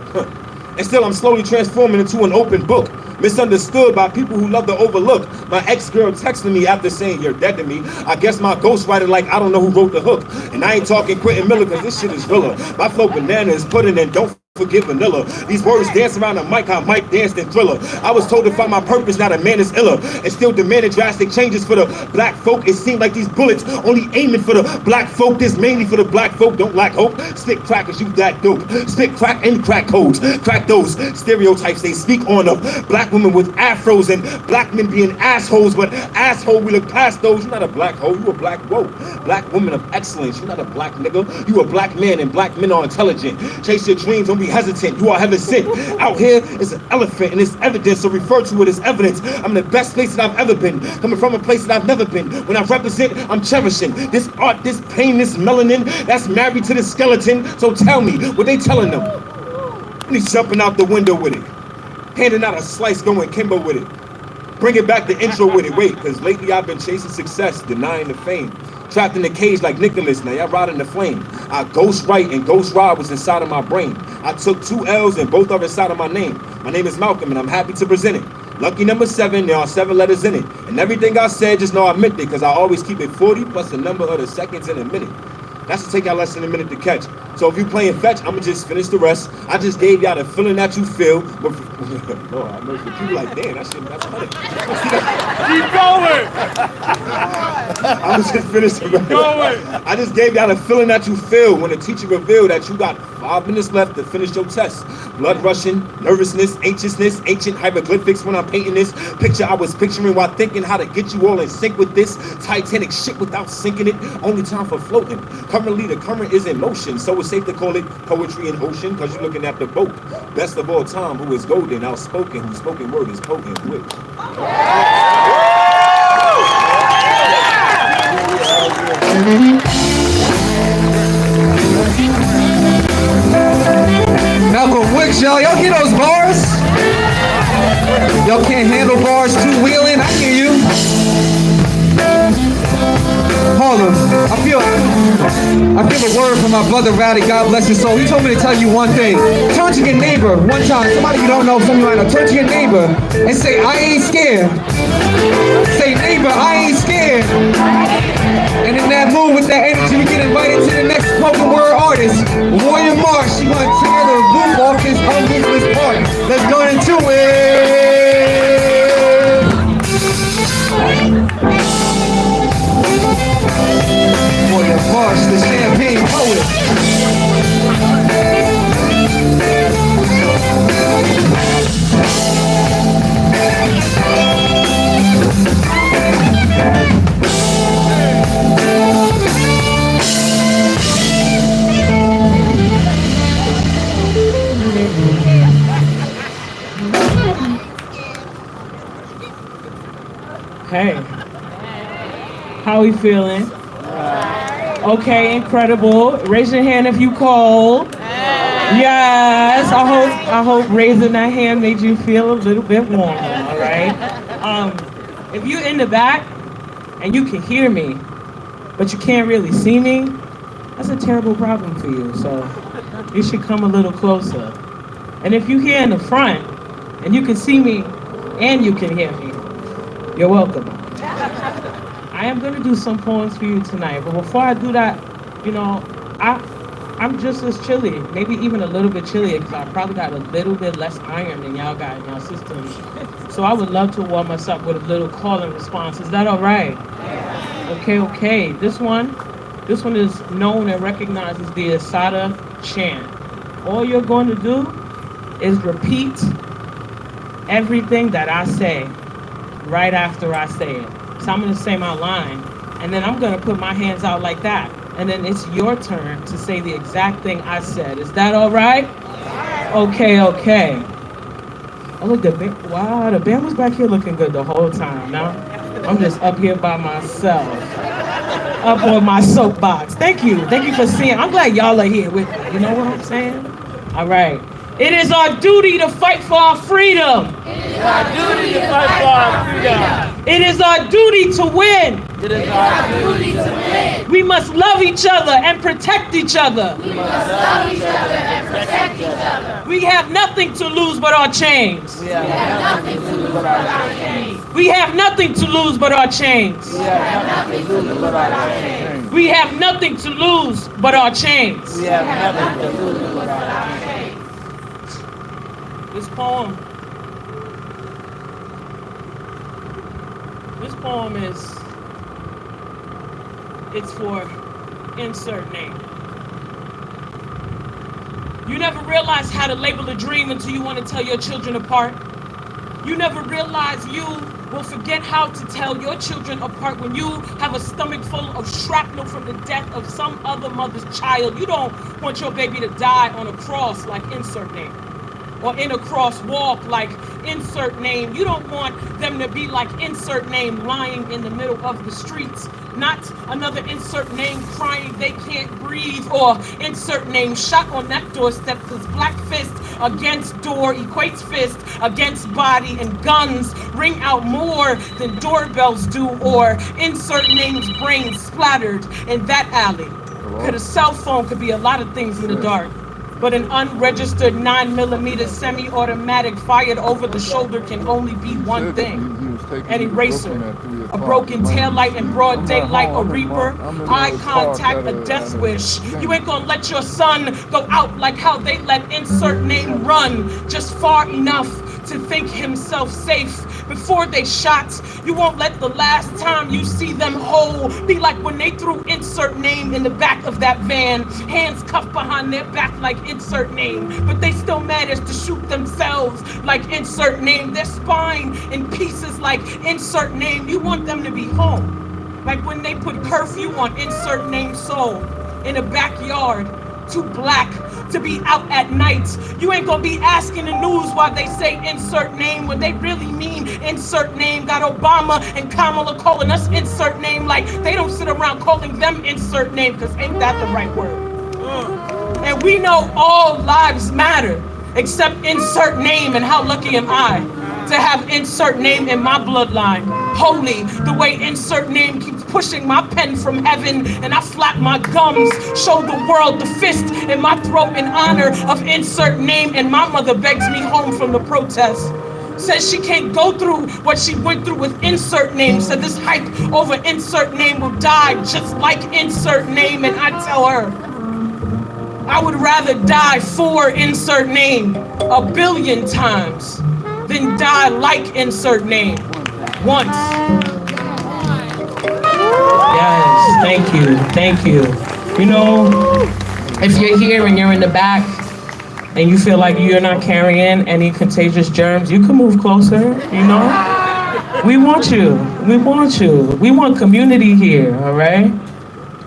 I'm slowly transforming into an open book. Misunderstood by people who love to overlook. My ex-girl texting me after saying you're dead to me. I guess my ghostwriter like I don't know who wrote the hook. And I ain't talking Quentin Miller cause this shit is realer. My flow banana is pudding and don't forget vanilla. These words dance around the mic, how Mike danced in Thriller. I was told to find my purpose, now the man is iller. And still demanded drastic changes for the black folk. It seemed like these bullets only aiming for the black folk. This mainly for the black folk, don't lack hope. Spit crackers, you that dope. Spit crack and crack codes. Crack those stereotypes they speak on of black women with afros and black men being assholes. But asshole, we look past those. You're not a black hoe, you a black woke. Black woman of excellence, you're not a black nigga. You a black man and black men are intelligent. Chase your dreams, don't be hesitant, you are heaven sent. Out here is an elephant and it's evidence, so refer to it as evidence. I'm in the best place that I've ever been, coming from a place that I've never been. When I represent, I'm cherishing this art, this pain, this melanin that's married to the skeleton. So tell me, what they telling them? And he's jumping out the window with it, handing out a slice, going Kimbo with it. Bring it back the intro with it. Wait, because lately I've been chasing success, denying the fame. Trapped in the cage like Nicholas, now y'all riding the flame. I ghost write and ghost ride was inside of my brain. I took 2 L's and both are inside of my name. My name is Malcolm and I'm happy to present it. Lucky number 7, there are 7 letters in it. And everything I said, just know I meant it, because I always keep it 40 plus the number of the seconds in a minute. That's to take y'all less than a minute to catch. So if you playing fetch, I'ma just finish the rest. I just gave y'all the feeling that you feel. But no, I know for people like, damn, that shit, that's funny. Keep going! I'ma just finish the rest. I just gave y'all the feeling that you feel when the teacher revealed that you got 5 minutes left to finish your test. Blood rushing, nervousness, anxiousness, ancient hieroglyphics when I'm painting this picture I was picturing while thinking how to get you all in sync with this Titanic shit without sinking it. Only time for floating. Currently, the current is in motion, so it's safe to call it poetry in ocean, because you're looking at the boat. Best of all time, who is golden, outspoken, whose spoken word is potent, which. Malcolm Wicks, y'all hear those bars? Y'all can't handle bars two-wheeling, I hear you. Harlem, I feel a word from my brother Rowdy, God bless his soul. He told me to tell you one thing. Turn to your neighbor one time, somebody you don't know, some you might know. Turn to your neighbor and say, I ain't scared. Say, neighbor, I ain't scared. And in that mood, with that energy, we get invited to the next spoken word artist, Warrior Marsh. She gonna tear the roof off this unruthless party. Let's go into it. Warrior Marsh, the champagne poet. Hey, how we feeling? Okay, incredible. Raise your hand if you cold. Yes, I hope raising that hand made you feel a little bit warm. All right. If you're in the back and you can hear me, but you can't really see me, that's a terrible problem for you. So you should come a little closer. And if you're here in the front and you can see me and you can hear me, you're welcome. I am gonna do some poems for you tonight, but before I do that, you know, I'm just as chilly, maybe even a little bit chillier, because I probably got a little bit less iron than y'all got in y'all systems. So I would love to warm us up with a little call and response. Is that all right? Okay. This one is known and recognized as the Asada chant. All you're going to do is repeat everything that I say right after I say it. So I'm gonna say my line, and then I'm gonna put my hands out like that. And then it's your turn to say the exact thing I said. Is that all right? Okay. Oh, look, the band was back here looking good the whole time. Now, I'm just up here by myself, up on my soapbox. Thank you for seeing. I'm glad y'all are here with me. You know what I'm saying? All right. It is our duty to fight for our freedom. It is our duty to fight for our freedom. It is our duty to win. It is our duty to win. We must love each other and protect each other. We must love each other and protect each other. We have nothing to lose but our chains. We have nothing to lose but our chains. We have nothing to lose but our chains. We have nothing to lose but our chains. We have nothing to lose but our chains. We have nothing to lose but our chains. This poem it's for insert name. You never realize how to label a dream until you want to tell your children apart. You never realize you will forget how to tell your children apart when you have a stomach full of shrapnel from the death of some other mother's child. You don't want your baby to die on a cross like insert name, or in a crosswalk like insert name. You don't want them to be like insert name lying in the middle of the streets. Not another insert name crying they can't breathe, or insert name shot on that doorstep, because black fist against door equates fist against body, and guns ring out more than doorbells do, or insert name's brain splattered in that alley. Because a cell phone could be a lot of things in the dark, but an unregistered 9mm semi-automatic fired over the shoulder can only be one thing: an eraser, a broken taillight in broad daylight, a reaper, eye contact, a death wish. You ain't gonna let your son go out like how they let insert name run, just far enough to think himself safe before they shot. You won't let the last time you see them whole be like when they threw insert name in the back of that van, hands cuffed behind their back like insert name, but they still managed to shoot themselves like insert name, their spine in pieces like insert name. You want them to be home, like when they put curfew on insert name soul. in a backyard, too black to be out at night. You ain't gonna be asking the news why they say insert name when they really mean insert name. Got Obama and Kamala calling us insert name like they don't sit around calling them insert name, because ain't that the right word? And we know all lives matter except insert name, and how lucky am I to have insert name in my bloodline. Holy, the way insert name keeps pushing my pen from heaven, and I flap my gums, show the world the fist in my throat in honor of insert name, and my mother begs me home from the protest. Says she can't go through what she went through with insert name, said this hype over insert name will die just like insert name, and I tell her, I would rather die for insert name 1 billion times than die like insert name once. Yes, thank you. You know, if you're here and you're in the back and you feel like you're not carrying any contagious germs, you can move closer, you know? We want you. We want community here, all right?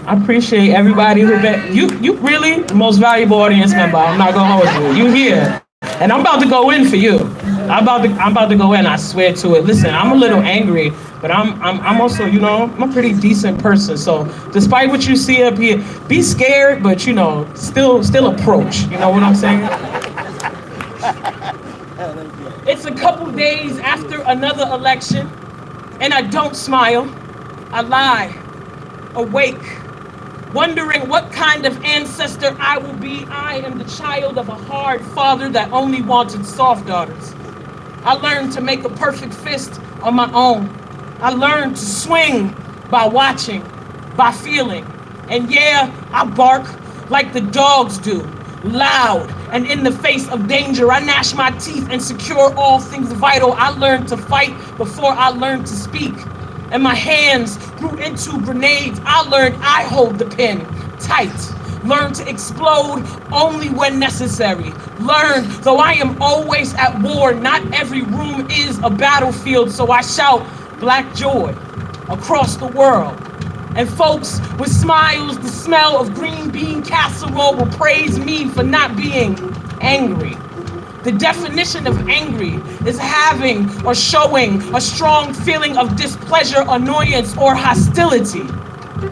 I appreciate everybody who been, you really the most valuable audience member. I'm not gonna hold you. You here. And I'm about to go in for you. I'm about to go in, I swear to it. Listen, I'm a little angry, but I'm also, you know, I'm a pretty decent person. So despite what you see up here, be scared, but you know, still approach. You know what I'm saying? It's a couple days after another election, and I don't smile. I lie, awake, wondering what kind of ancestor I will be. I am the child of a hard father that only wanted soft daughters. I learned to make a perfect fist on my own. I learned to swing by watching, by feeling. And yeah, I bark like the dogs do, loud and in the face of danger. I gnash my teeth and secure all things vital. I learned to fight before I learned to speak. And my hands grew into grenades. I learned I hold the pen tight. Learn to explode only when necessary. Learn, though I am always at war, not every room is a battlefield, so I shout black joy across the world. And folks with smiles, the smell of green bean casserole will praise me for not being angry. The definition of angry is having or showing a strong feeling of displeasure, annoyance, or hostility.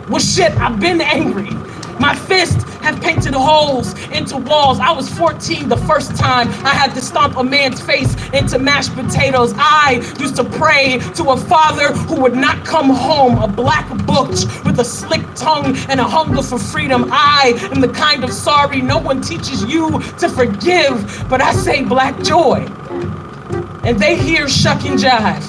Well, shit, I've been angry. My fists have painted holes into walls. I was 14 the first time I had to stomp a man's face into mashed potatoes. I used to pray to a father who would not come home, a black butch with a slick tongue and a hunger for freedom. I am the kind of sorry no one teaches you to forgive, but I say black joy. And they hear shuck and jive.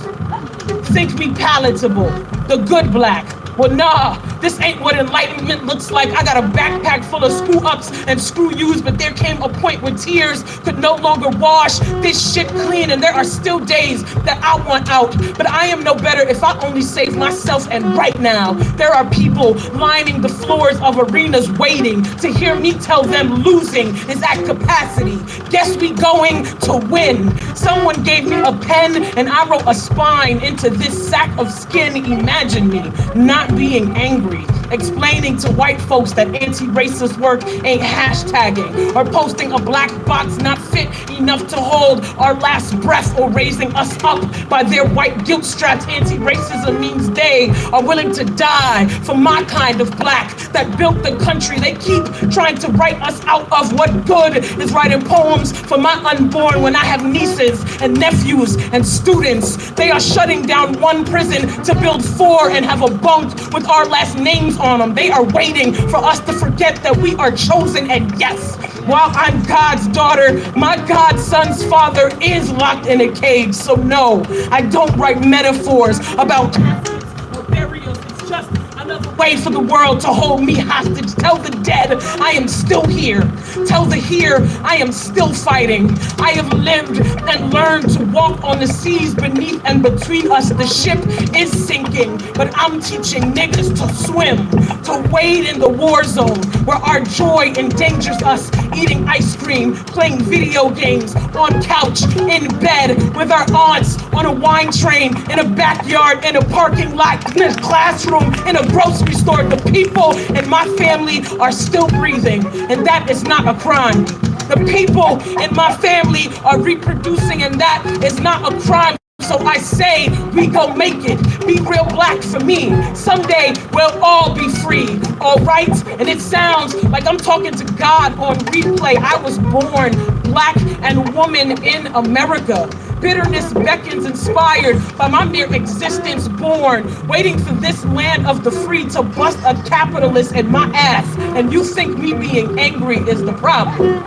Think me palatable, the good black. Well, nah, this ain't what enlightenment looks like. I got a backpack full of screw ups and screw yous, but there came a point where tears could no longer wash this shit clean, and there are still days that I want out, but I am no better if I only save myself. And right now, there are people lining the floors of arenas waiting to hear me tell them losing is at capacity. Guess we going to win. Someone gave me a pen and I wrote a spine into this sack of skin. Imagine me not being angry, explaining to white folks that anti-racist work ain't hashtagging or posting a black box not fit enough to hold our last breath, or raising us up by their white guilt straps. Anti-racism means they are willing to die for my kind of black that built the country. They keep trying to write us out of what good is writing poems for my unborn when I have nieces and nephews and students. They are shutting down one prison to build 4 and have a bunk with our last names on them. They are waiting for us to forget that we are chosen. And yes, while I'm God's daughter, my godson's father is locked in a cage. So no, I don't write metaphors about caskets or burials. It's just another way for the world to hold me hostage. Tell the dead I am still here. Tell the here I am still fighting. I have lived and learned to walk on the seas beneath and between us. The ship is sinking, but I'm teaching niggas to swim, to wade in the war zone where our joy endangers us eating ice cream, playing video games, on couch, in bed, with our aunts, on a wine train, in a backyard, in a parking lot, in a classroom, in a grocery store. The people in my family are still breathing, and that is not a crime. The people in my family are reproducing, and that is not a crime. So I say, we gon' make it. Be real black for me. Someday we'll all be free, all right? And it sounds like I'm talking to God on replay. I was born black and woman in America. Bitterness beckons, inspired by my mere existence, born, waiting for this land of the free to bust a capitalist in my ass. And you think me being angry is the problem?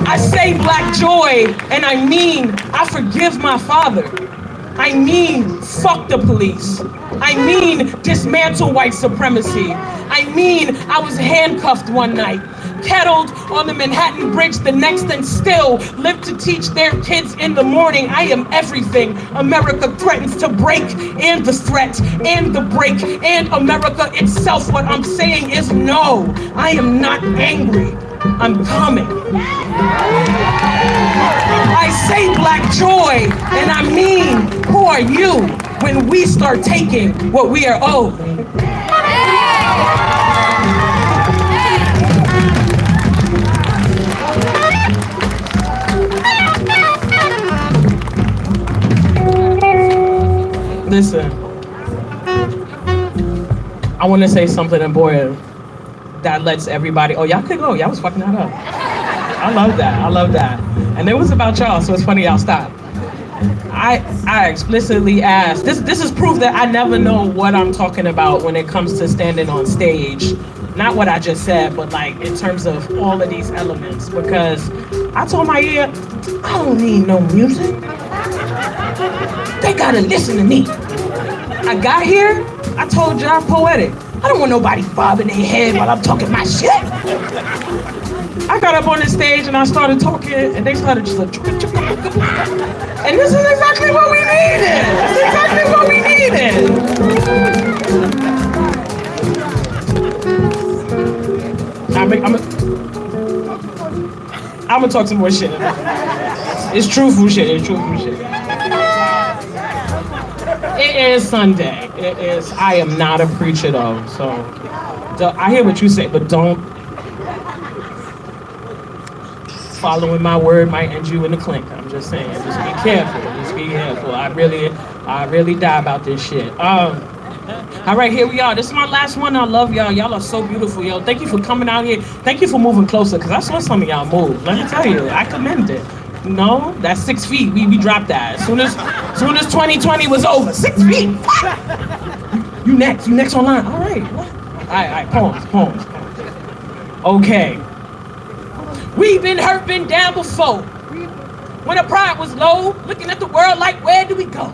I say black joy, and I mean I forgive my father. I mean fuck the police. I mean dismantle white supremacy. I mean I was handcuffed one night, kettled on the Manhattan Bridge the next, and still live to teach their kids in the morning. I am everything America threatens to break, and the threat, and the break, and America itself. What I'm saying is no, I am not angry. I'm coming. I say black joy, and I mean, who are you when we start taking what we are owed? Listen, I want to say something important that lets everybody, oh, y'all could go, y'all was fucking that up. I love that, I love that. And it was about y'all, so it's funny y'all stopped. I explicitly asked, this is proof that I never know what I'm talking about when it comes to standing on stage. Not what I just said, but like in terms of all of these elements, because I told my ear, I don't need no music. They gotta listen to me. I got here, I told y'all poetic. I don't want nobody bobbing their head while I'm talking my shit. I got up on the stage and I started talking, and they started just like, and this is exactly what we needed. This is exactly what we needed. I'm gonna talk some more shit. It's truthful shit. It's truthful shit. It is Sunday. It is. I am not a preacher though, so I hear what you say, but don't. Following my word might end you in the clink. I'm just saying. Just be careful. Just be careful. I really die about this shit. All right, here we are. This is my last one. I love y'all. Y'all are so beautiful, yo. Thank you for coming out here. Thank you for moving closer, because I saw some of y'all move. Let me tell you, I commend it. No, that's 6 feet. We dropped that. As soon as 2020 was over, 6 feet. You next online. All right. Poems. Okay. We've been hurt, been down before. When the pride was low, looking at the world like, where do we go?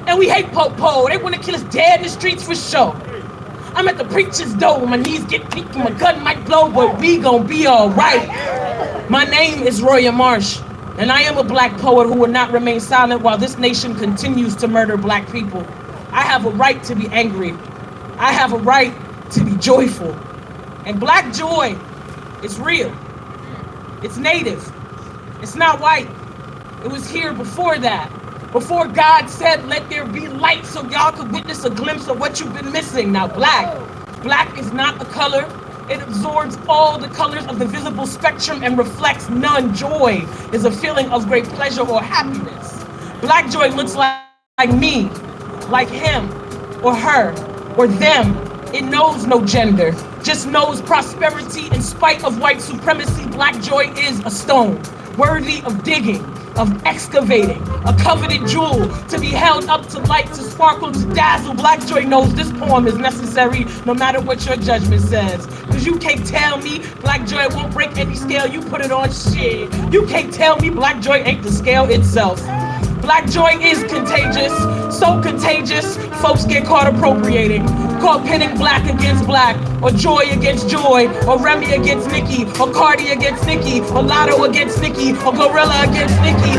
And we hate po-po. They want to kill us dead in the streets for sure. I'm at the preacher's door. My knees get weak and my gun might blow, but we gon' be all right. My name is Roya Marsh, and I am a black poet who will not remain silent while this nation continues to murder black people. I have a right to be angry. I have a right to be joyful. And black joy is real. It's native. It's not white. It was here before that. Before God said, let there be light, so y'all could witness a glimpse of what you've been missing. Now, black is not a color. It absorbs all the colors of the visible spectrum and reflects none. Joy is a feeling of great pleasure or happiness. Black joy looks like me, like him, or her, or them. It knows no gender, just knows prosperity in spite of white supremacy. Black joy is a stone, worthy of digging, of excavating, a coveted jewel to be held up to light, to sparkle, to dazzle. Black joy knows this poem is necessary no matter what your judgment says. Cause you can't tell me black joy won't break any scale, you put it on shit. You can't tell me black joy ain't the scale itself. Black joy is contagious, so contagious, folks get caught appropriating. Caught pitting black against black, or joy against joy, or Remy against Nicki, or Cardi against Nicki, or Lotto against Nicki, or Gorilla against Nicki,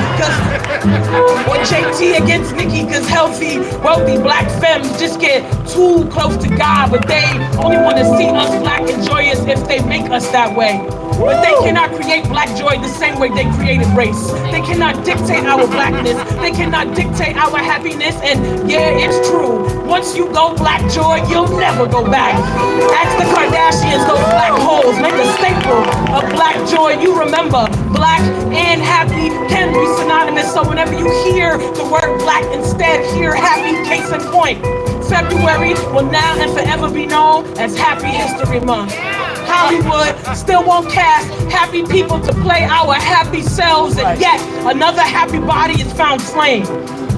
or JT against Nicki, cause healthy, wealthy black femmes just get too close to God, but they only wanna see us black and joyous if they make us that way. But they cannot create black joy the same way they created race. They cannot dictate our blackness. They cannot dictate our happiness. And yeah, it's true. Once you go black joy, you'll never go back. Ask the Kardashians, those black holes make a staple of black joy. You remember, black and happy can be synonymous. So whenever you hear the word black, instead hear happy. Case in point, February will now and forever be known as Happy History Month. Hollywood still won't cast happy people to play our happy selves, and yet another happy body is found slain.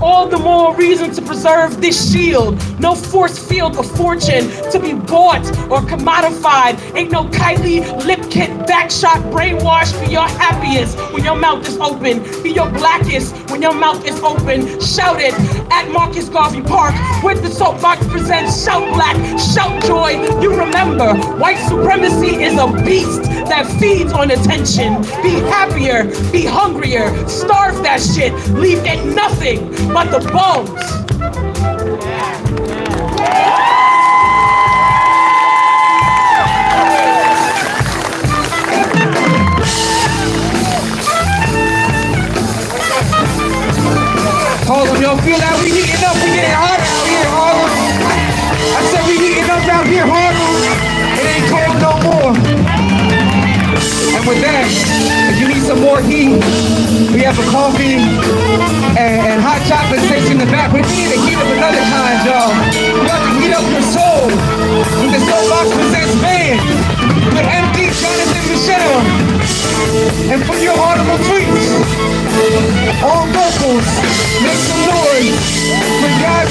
All the more reason to preserve this shield. No force field of fortune to be bought or commodified. Ain't no Kylie lip kit, backshot, brainwash. Be your happiest when your mouth is open. Be your blackest when your mouth is open. Shout it at Marcus Garvey Park with the soapbox presents Shout Black, Shout Joy. You remember, white supremacy is a beast that feeds on attention. Be happier, be hungrier, starve that shit, leave it nothing but the bones. Harlem, y'all feel that? We heating up, we getting hot out here, Harlem. I said we heating up out here, Harlem. It ain't cold no more. And with that, if you need some more heat, we have a coffee and hot chocolate station in the back. But if you need to heat up another kind, y'all, you have to heat up your soul with the Soapbox Presents Band with MD Jonathan Michelle. And for your audible tweets, all vocals, make some noise for God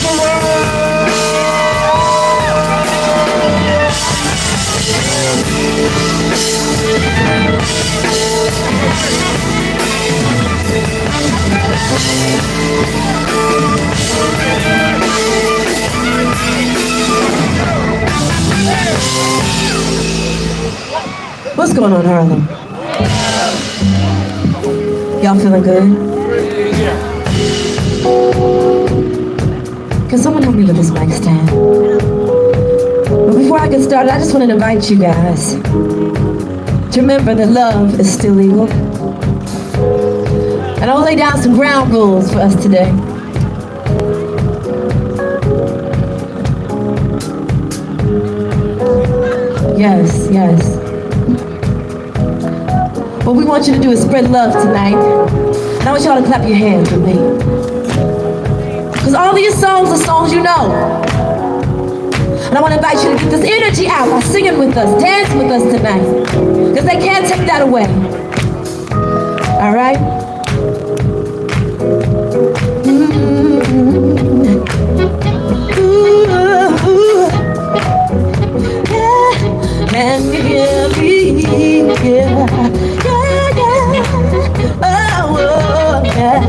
What's going on, Harlem? Y'all feeling good? Can someone help me with this mic stand? But before I get started, I just want to invite you guys to remember that love is still legal. And I'll lay down some ground rules for us today. Yes, yes. What we want you to do is spread love tonight. And I want y'all to clap your hands with me. Because all these songs are songs you know. And I want to invite you to get this energy out by singing with us, dancing with us tonight. Because they can't take that away. All right? Can you hear me? Yeah, yeah, yeah. Oh, yeah.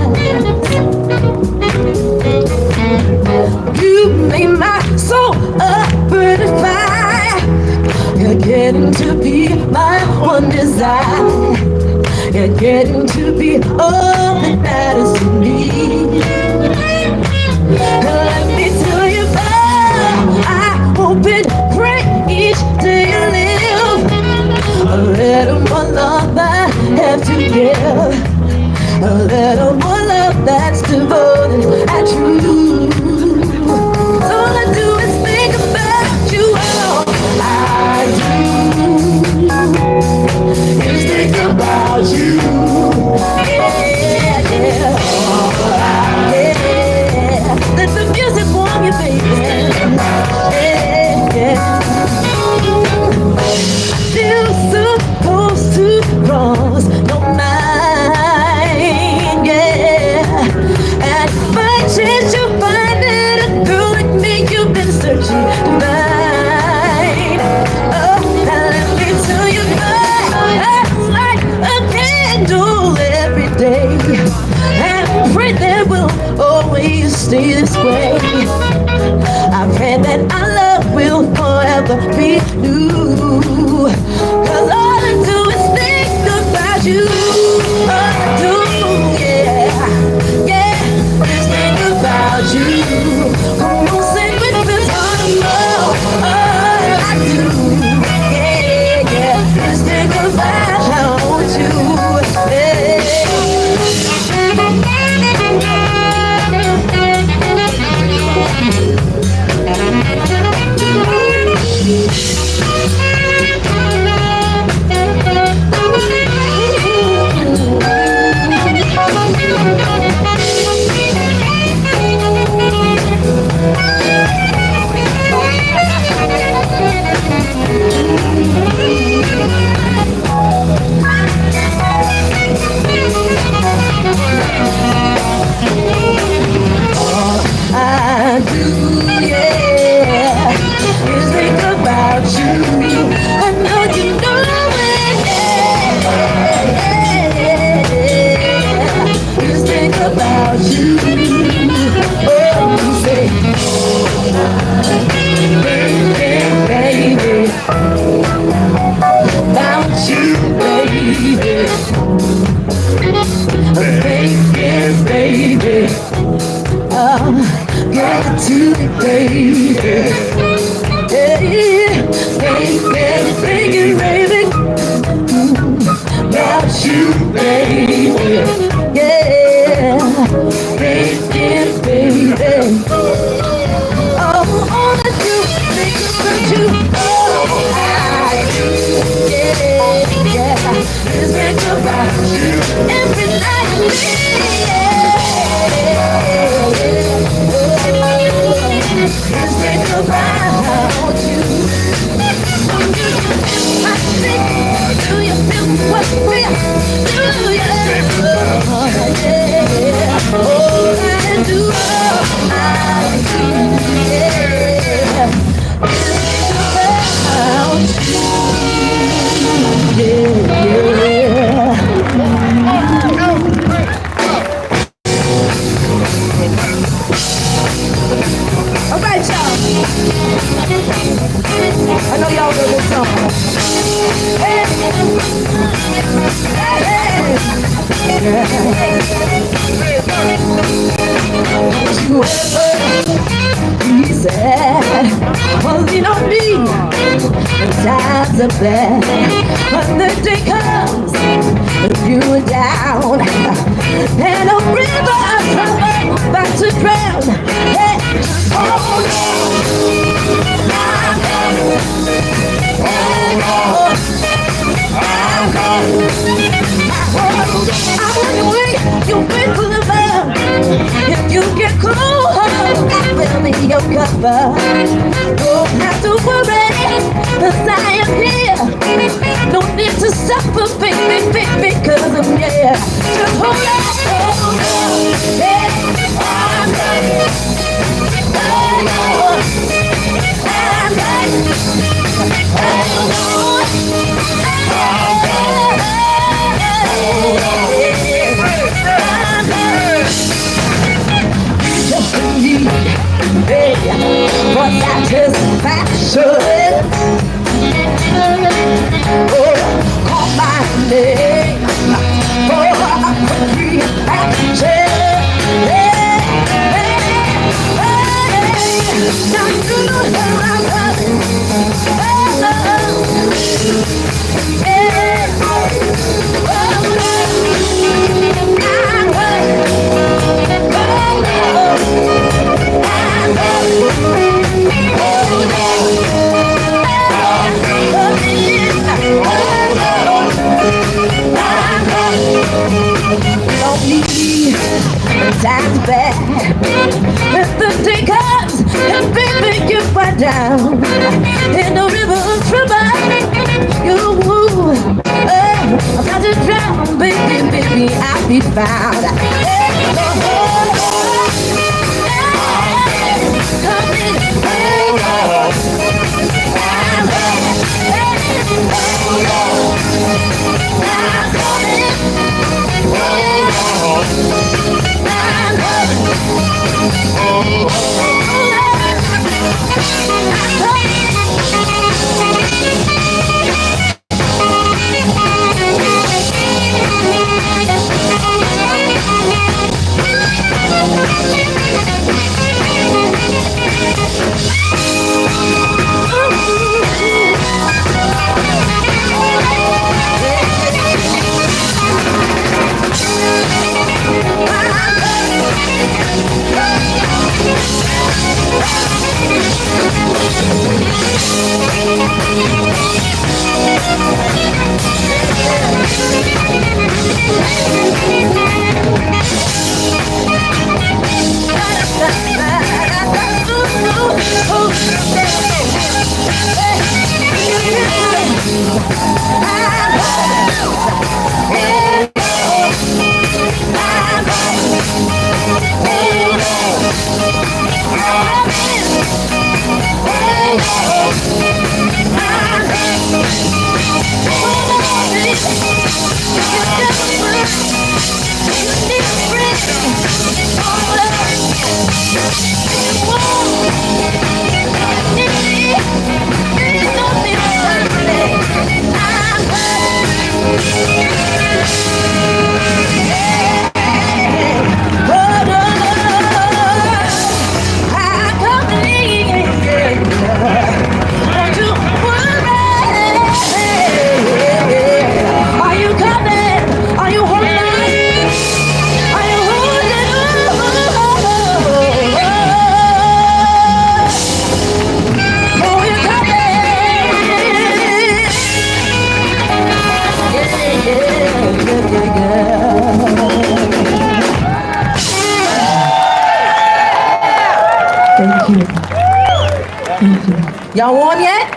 You made my soul a burning fire. You're getting to be my one desire. You're getting to be all that matters to me. Let me tell you about I hope and pray each day you live. A little more love I have to give. A little more love that's devoted and true. All I do is think about you. All I do is think about you. Yeah, yeah. All I and that our love will forever be new. 'Cause all I do is think about you. All I do, yeah, yeah, is think about you. Come on, sing with this heart of love. All I do, yeah, yeah, is think about you. I do, yeah, is think about you. I know you know it, yeah, just think about you. Oh, you say, baby, baby, about you, baby, baby. Get to me, baby. Yeah, baby, baby. About you, baby. Yeah, baby, baby. Oh, all I do is think about you. Oh, I do. Yeah, yeah. Just think about you every night and day. Just think about you. Do you feel what we are? Do you? Yeah. Oh, I do. I do. Yeah. Think about you. Yeah. All right, y'all. I know y'all know this song. Hey. Hey. You ever be sad? Well, you know me. When times are bad, when the day comes, if you are down, and a river of trouble about to drown. Hey. Oh no, I'm on the way, you've been for the love. If you get cold, I will be your cover. Don't have to worry, 'cause I am here. No need to suffer, baby, because I'm here. Just hold on, yeah, I'm ready. Just need, hey, for satisfaction. Oh, call my name for reaction. Now you know I'm coming. Time's bad. If the day comes and baby you find down in the river of trouble, you move. I'm about to drown, baby, I'll be found. Come in, hold on. I'm coming. Y'all warm yet?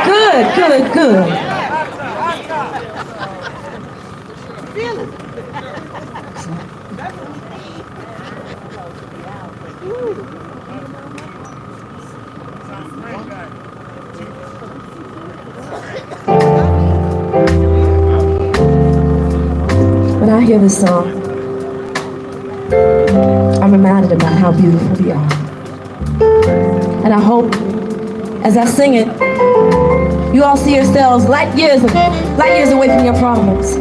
Good, good, good. When I hear this song, I'm reminded about how beautiful we are. And I hope as I sing it, you all see yourselves light years away from your problems.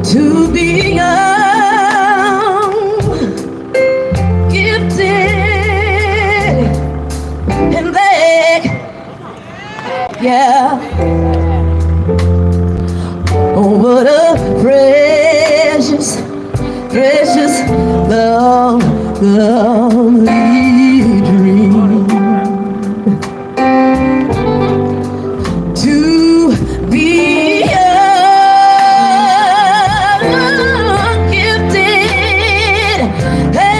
To be young, gifted, and vague, yeah. Oh, what a precious, precious, lovely dream. To be young, gifted, and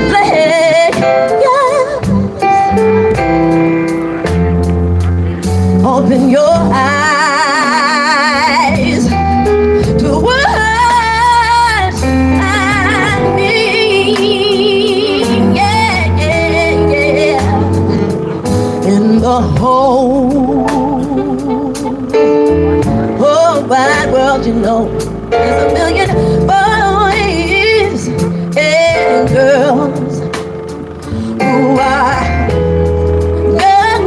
blessed, yeah. Open your eyes to what I mean, yeah, yeah, yeah. In the whole wide world, you know, there's a million boys and girls who are young,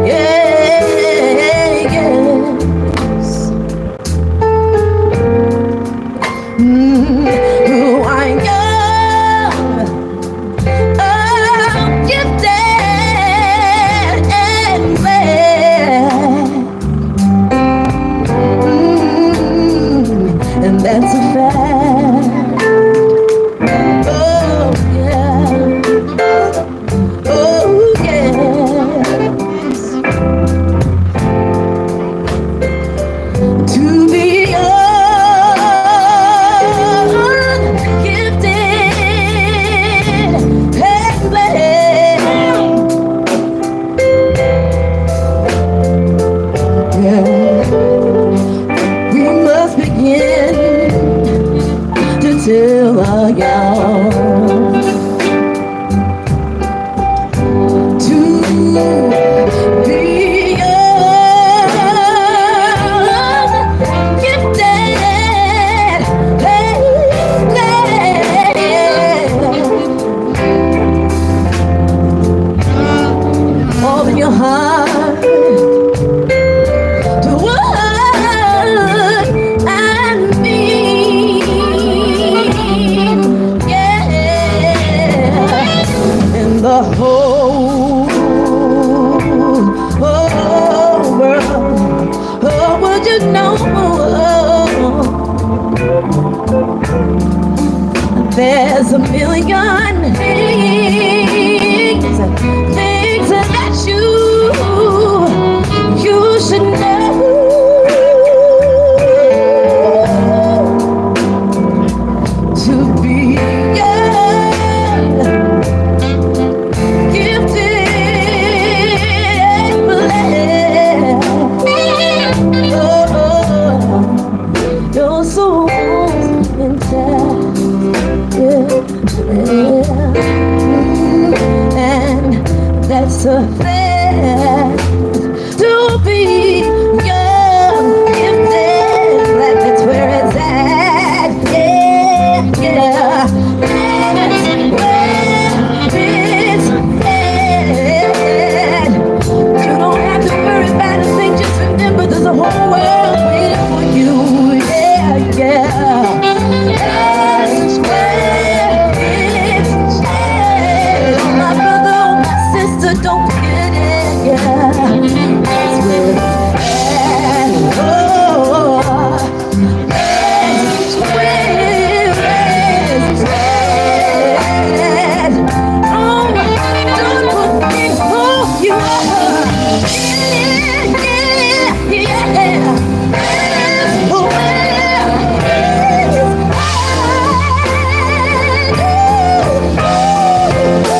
yeah, yes, who are young, gifted and blessed, and that's a fact. Oh yeah, oh yes. To be young, gifted, and blessed, yeah. We must begin to tell our young to be young, gifted, blessed. Open your heart to what I mean, yeah. In the whole a million things that you should know. To be young, gifted and blessed. You're so intact, and that's a fact. To be young, gifted, that's where it's at. Yeah, that's where it's at. You don't have to worry about a thing, just remember there's a whole world waiting for you. Yeah. That's where it's at. Oh, my brother, oh, my sister, don't forget it. Yeah. That's where it's at. Oh, that's where it's at. Oh, don't forget who you are. Yeah. That's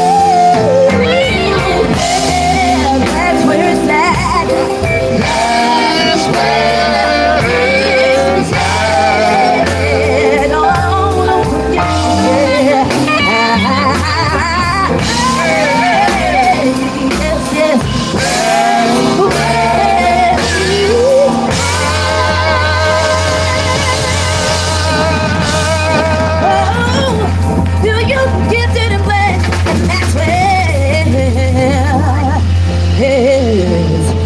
where that's where it's at. That's where it's at. Oh, don't forget. Yes, yes. That's where do you get it and blend? And that's where it's at.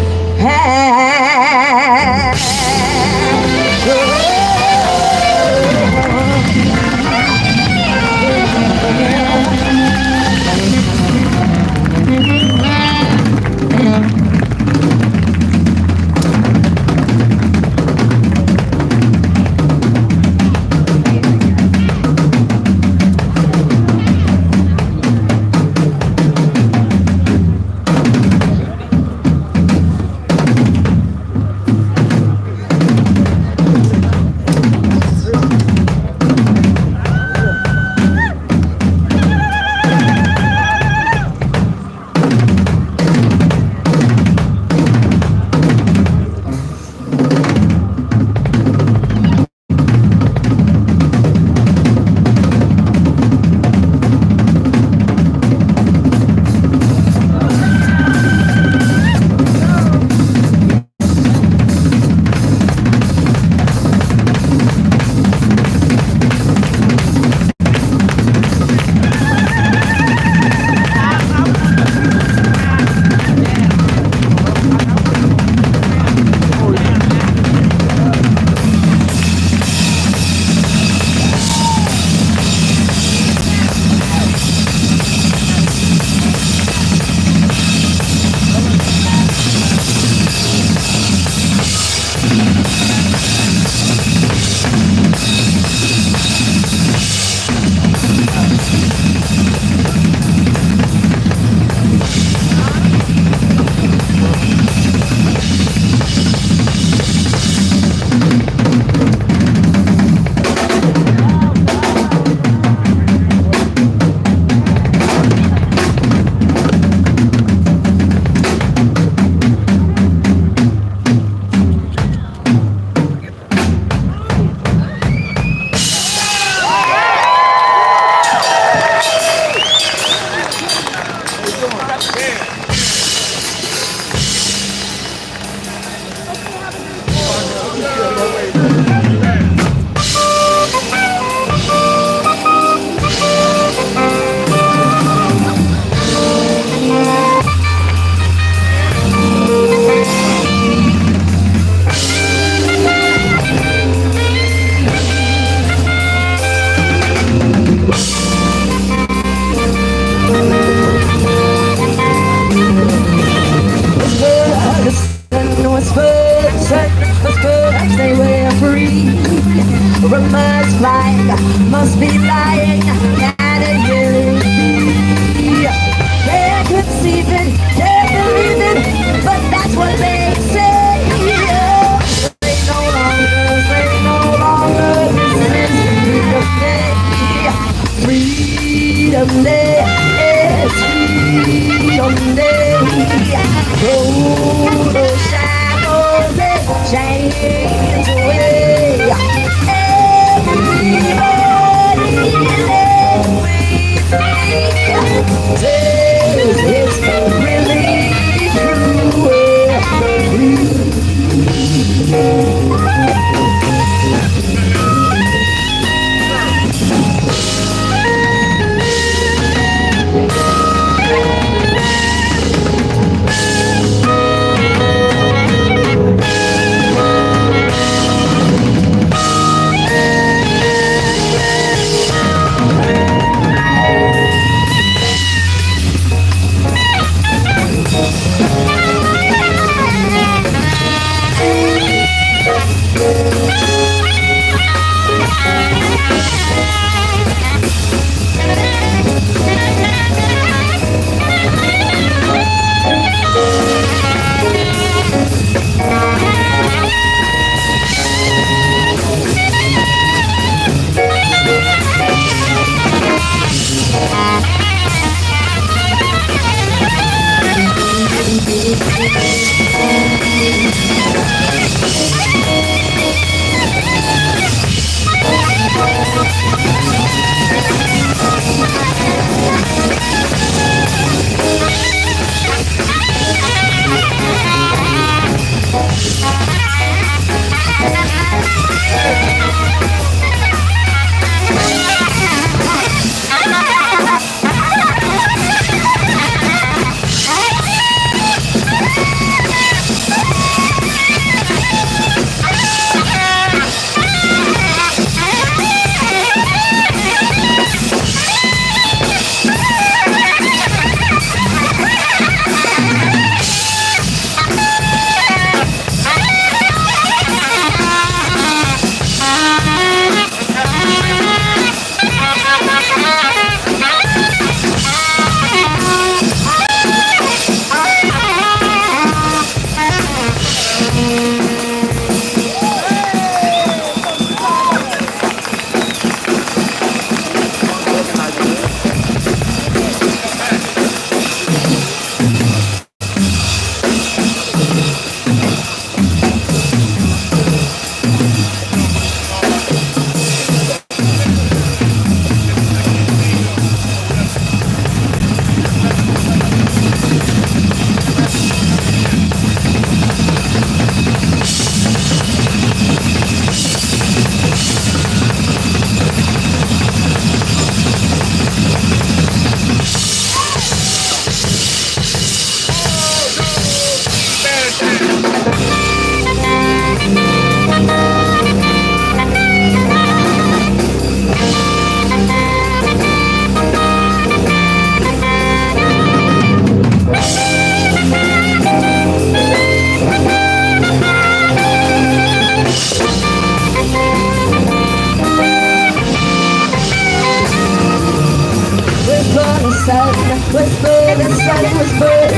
Rumors flying, must be lying, and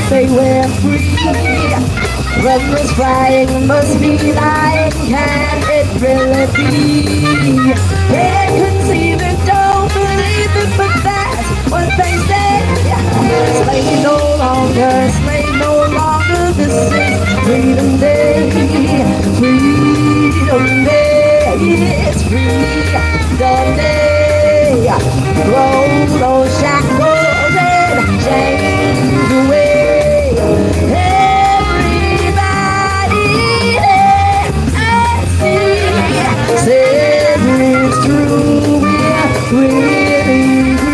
They were free. Run was flying, must be lying. Can it really be? They couldn't see it, don't believe it, but that's what they say. Slave no longer, slave no longer. This is Freedom Day. Freedom Day. It's Freedom Day. Throw those shackles and chains away. It's true, we're really free.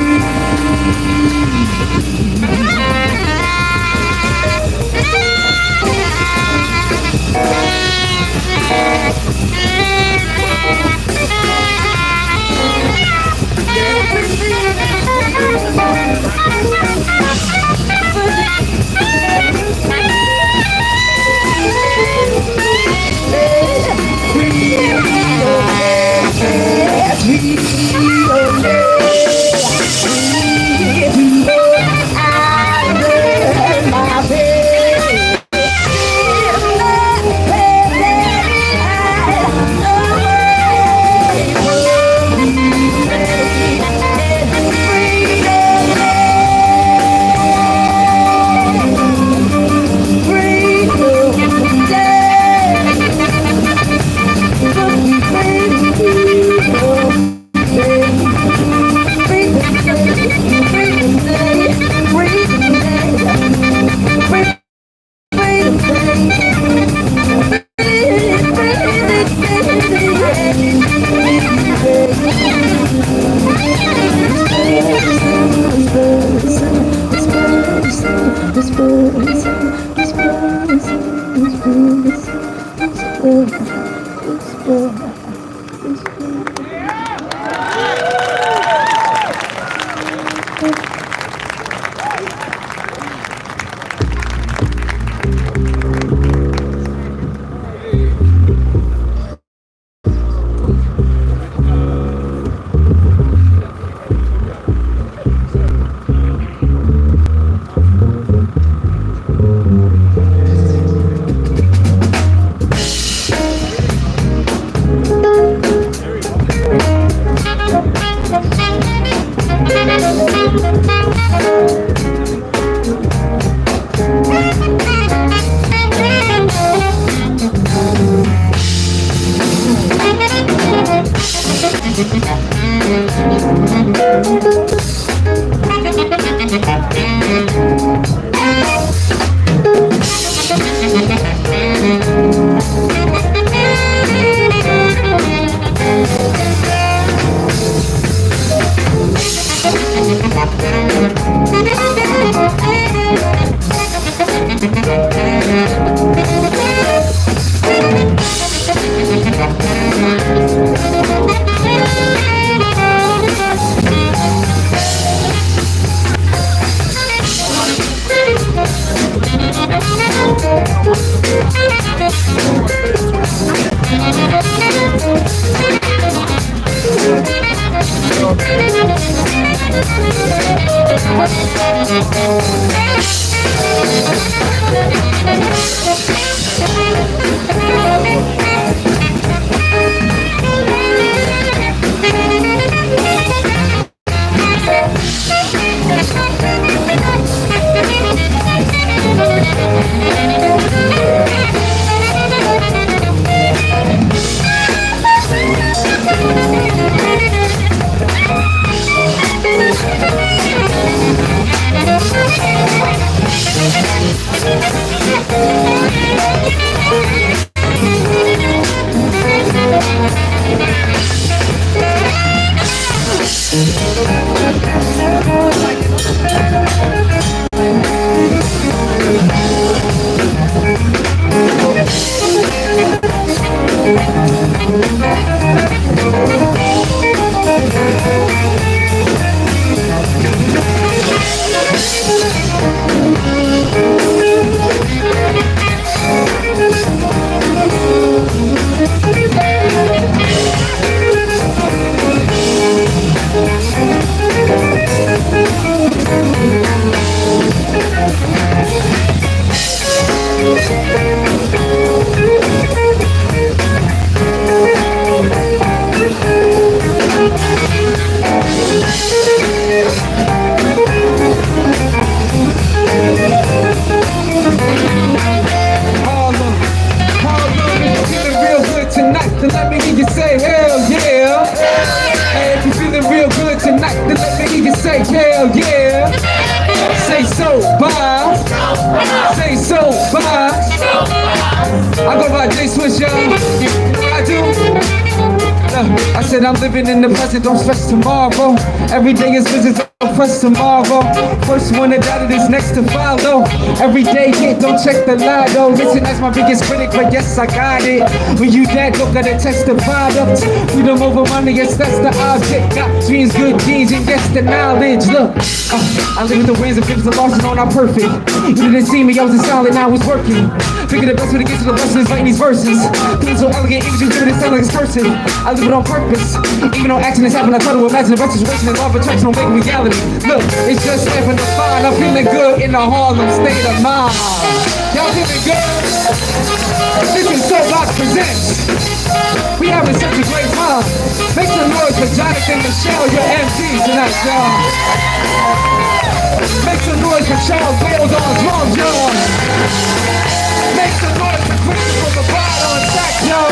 I said I'm living in the present, don't stress tomorrow. Every day is business, don't press tomorrow. First one to die is next to follow. Every day hit, don't check the lotto. Listen, that's my biggest critic, but yes, I got it. When you dead, look at the test the product. Freedom over money, yes, that's the object. Got dreams, good deeds, and yes, the knowledge. Look, I live with the wins and flips the losses, no, not perfect. You didn't see me, I was in solid, now I was working. Figure the best way to get to the blessings, writing these verses. Feeling so elegant, even just give it a sound like it's person. I live it on purpose. Even though accidents happen, I try to imagine the best situation and law of attraction will make reality. Look, it's just having the fun. I'm feeling good in the Harlem state of mind. Y'all feeling good? This is Soapbox Presents. We having such a great time. Make some noise for Jonathan Michelle, your MCs tonight, y'all. Make some noise for Charles Wales on drums, y'all. Make some noise for Christopher Labardo on sax, y'all.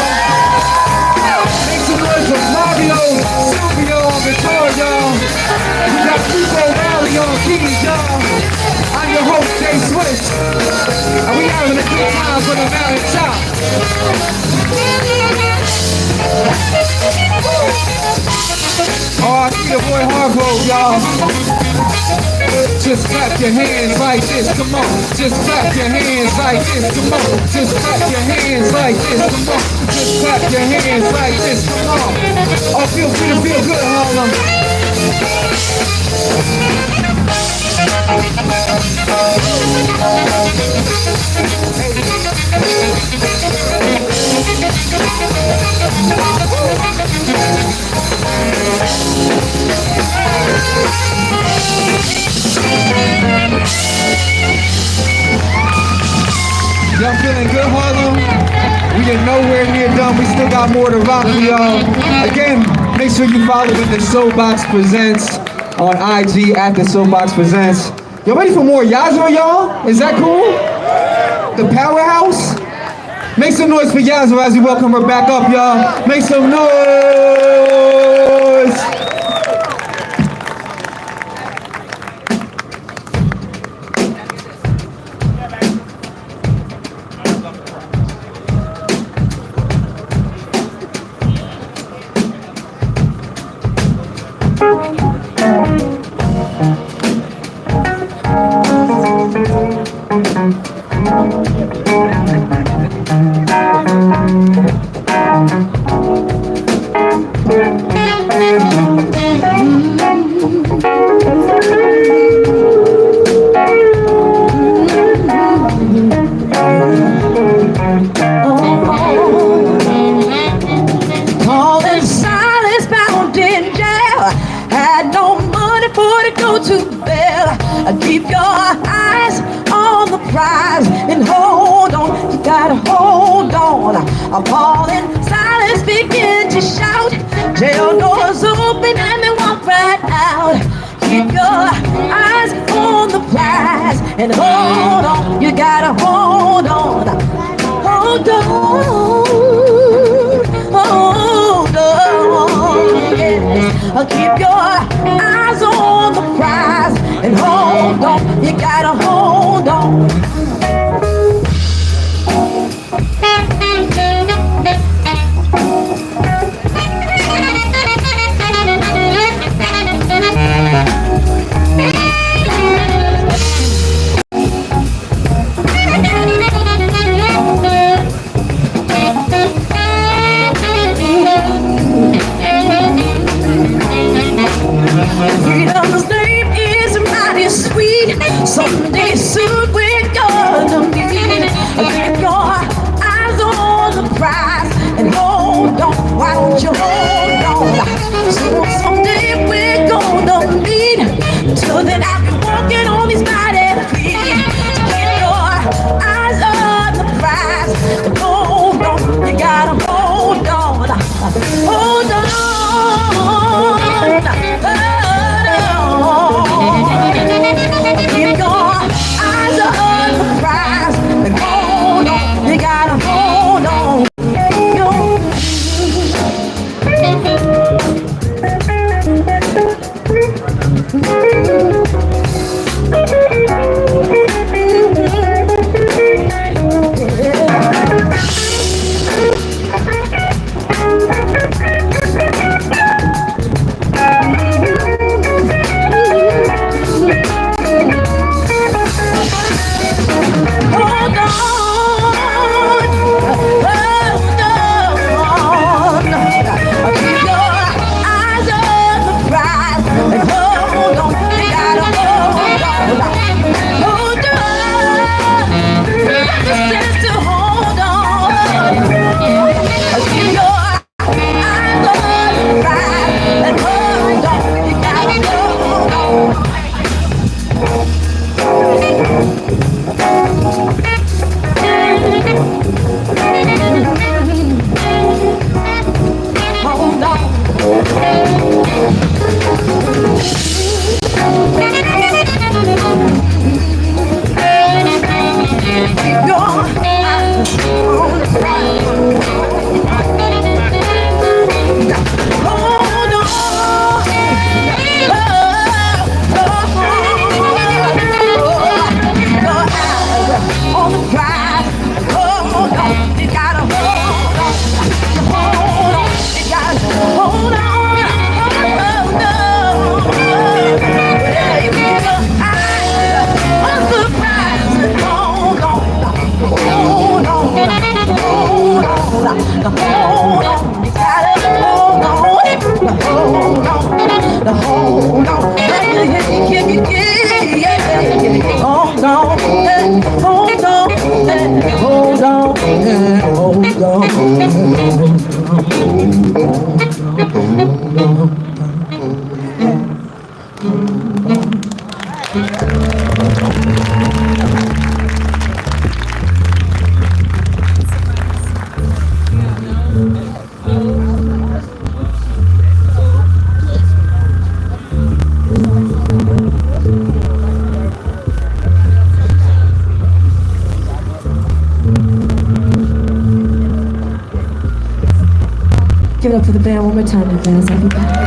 Make some noise for Mario, Silvio on guitar, y'all. We got Rico Raleigh on keys, y'all. I'm your host, Jay Swift. And we having a good time for the mountaintop. Oh, I see your boy Hargrove, y'all. Just clap your hands like this, come on. Just clap your hands like this, come on. Just clap your hands like this, come on. Just clap your hands like this, come on. Oh, feel free to feel good, Harlem. Y'all feeling good, Harlem? We are nowhere near done. We still got more to rock for y'all. Again, make sure you follow the Soapbox Presents on IG at the Soapbox Presents. Y'all ready for more Yahzarah, y'all? Is that cool? The Powerhouse? Make some noise for Yahzarah as we welcome her back up, y'all. Make some noise! Appalling silence begin to shout. Jail doors open and they walk right out. Keep your eyes on the prize and hold on. You gotta hold on. Hold on. Hold on. Yes. Keep your eyes on the prize and hold on. You gotta hold on. Freedom's name is mighty sweet. Someday soon we're gonna meet. Keep your eyes on the prize and hold on. Why don't you hold on? So someday we're gonna meet. Till then I'll be walking on these mighty feet. Keep your eyes on the prize and hold on. You gotta hold on. Hold on. Keep your eyes on the prize and hold on. You gotta hold on. Give it up for the band one more time, you guys. I'll be back.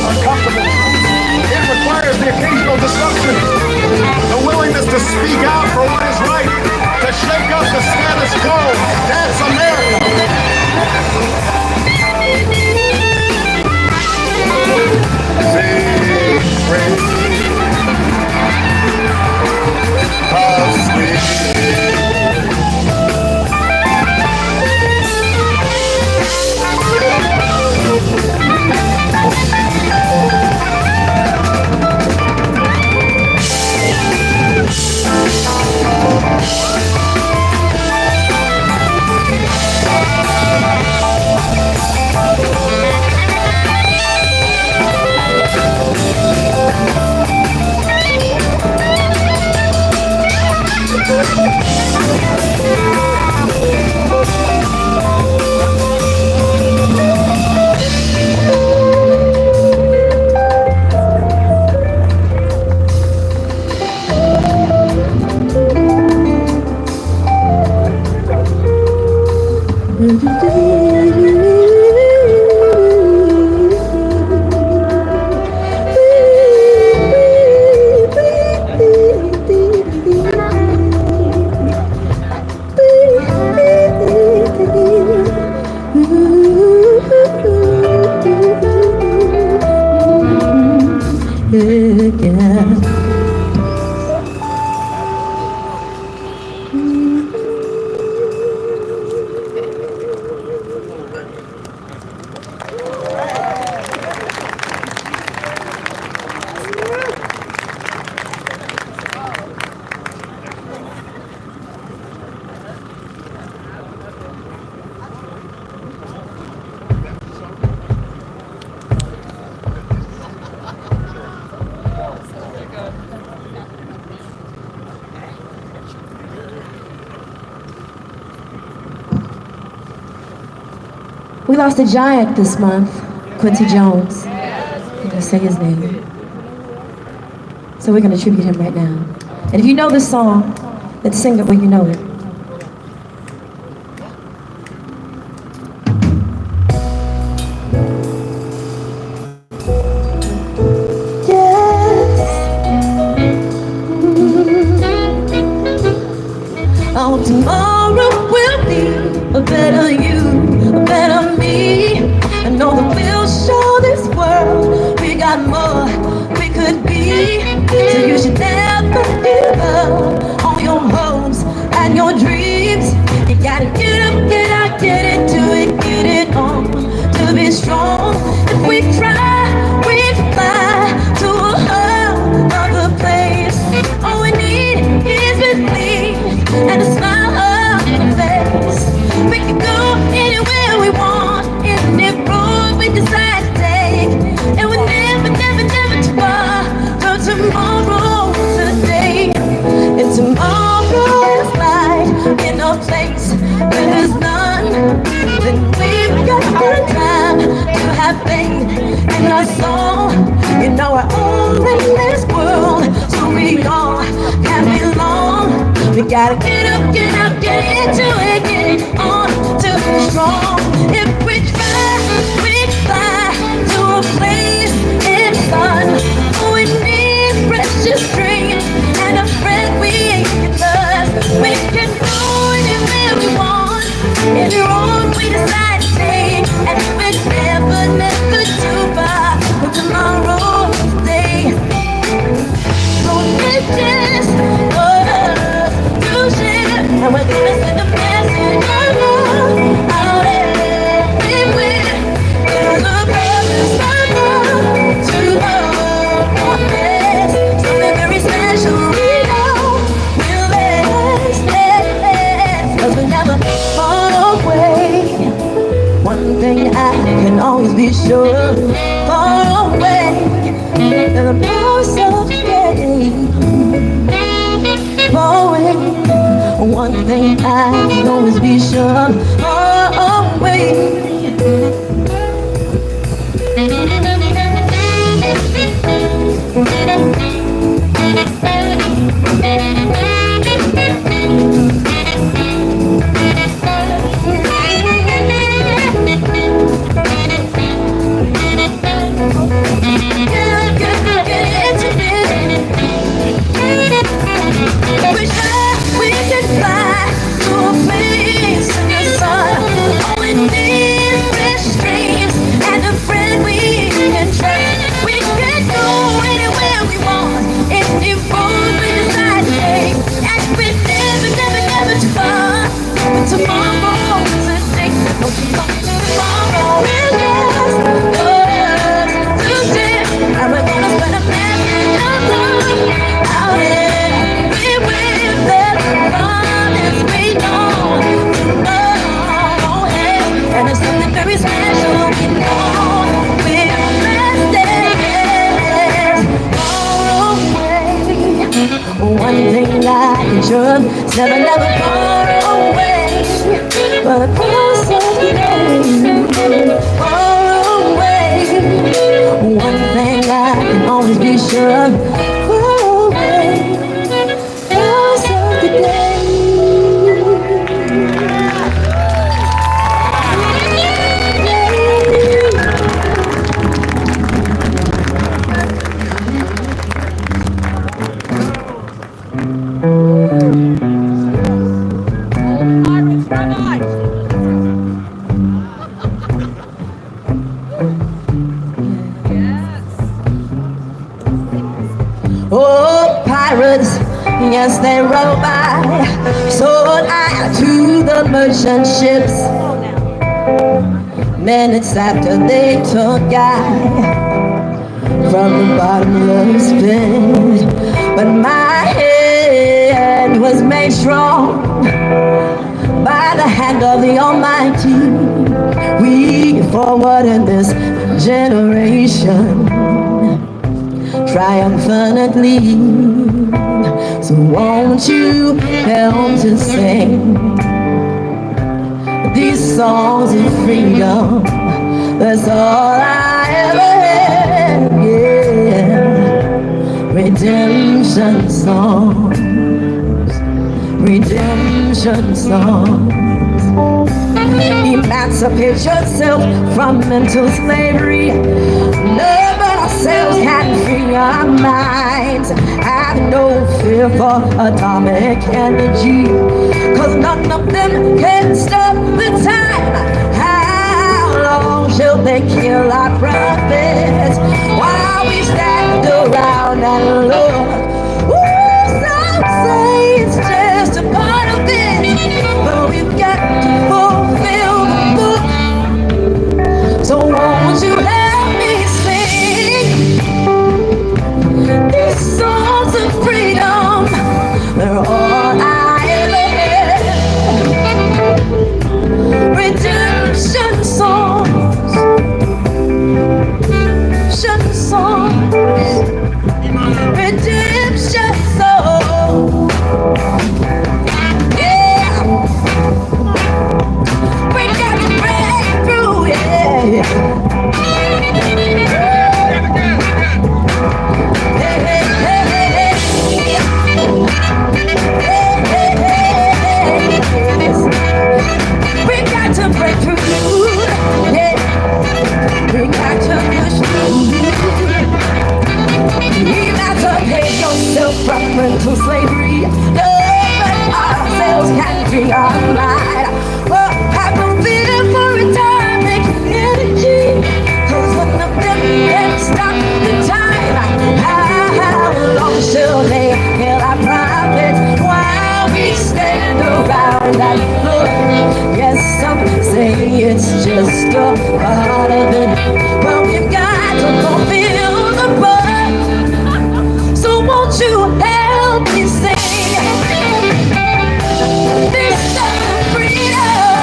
uncomfortable. It requires the occasional disruption, the willingness to speak out for what is right, to shake up the status quo. That's America. How sweet. We lost a giant this month, Quincy Jones. I'm gonna say his name. So we're gonna tribute him right now. And if you know this song, then sing it when you know it. Oh, tomorrow will be a better you, a better me. I know that we'll show this world we got more we could be. So you should never give up on your hopes and your dreams. You gotta get up, get out, get into it, get it on to be strong. If we try, we fly to a whole other place. All we need is belief and a smile on our face. We can go anywhere we want, any road we decide to take. And we're never, never, never too far from tomorrow today. And tomorrow is light in a place where there's none. Then we've got more time to have faith in our soul. You know we're all in this world, so we all can belong. We gotta get up, get out, get into it, get it on to be strong. If we try, we fly to a place in sun. Oh, we need precious dreams and a friend we can trust. We can go anywhere we want, any road we decide to take. And we're never, never too far from tomorrow today. So let's just and we're gonna send a message out everywhere. There's a purpose to our best. Something very special we know will last. Cause we never fall away. One thing I can always be sure, far away. There's a promise of faith. Far away. One thing I can always be sure, far away. freedom is never far away. But close away, far away. One thing I can always be sure of, far away, close of the day. Oh, pirates, yes, they roll by, sold I to the merchant ships. Minutes after they took I from the bottom of the pit, but my head was made strong by the hand of the Almighty. We forward in this generation triumphantly. So won't you help to sing these songs of freedom? That's all I ever had, yeah. Redemption songs, redemption songs. Emancipate yourself from mental slavery. None but ourselves can free our minds. Have no fear for atomic energy, 'cause none of them can stop the time. How long shall they kill our prophets while we stand around and look? Ooh, some say it's just a part of it, but we've got to fulfill the book. So won't you help me sing these songs of freedom? They're all I ever had. Redemption songs, redemption songs, redemption songs. Yeah, we got to break through, yeah. Hey, hey, hey, hey, hey. Hey, hey, hey, hey. We got to break through, yeah. We got to push through. Emancipate yourself from mental slavery. None but ourselves can free our mind. Well, have no fear for atomic energy, 'cause none of them can stop the time. How long shall they kill our prophets while we stand around and look? Yes, some say it's just a part of it, but we've got to fulfill the book. So won't you help me sing this song of freedom?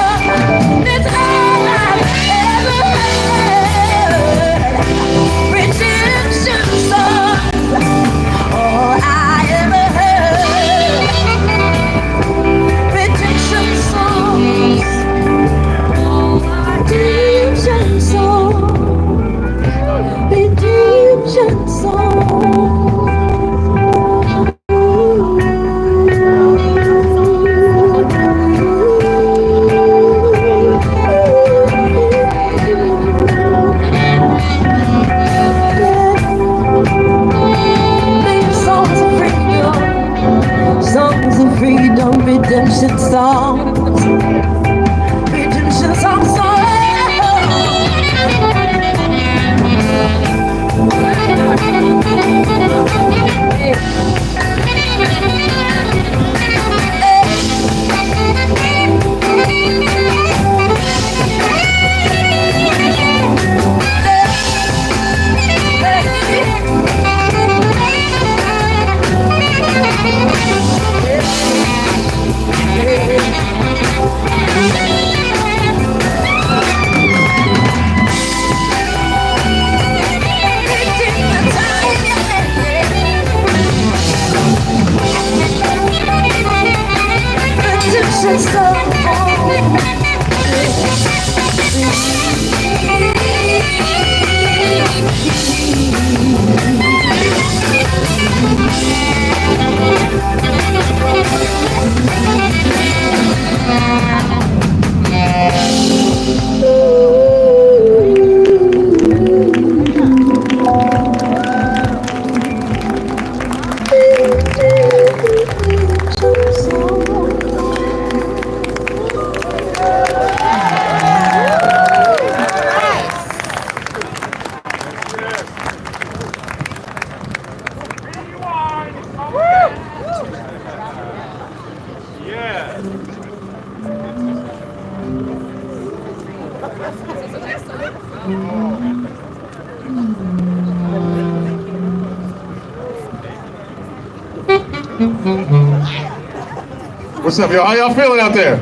What's up, y'all? How y'all feeling out there?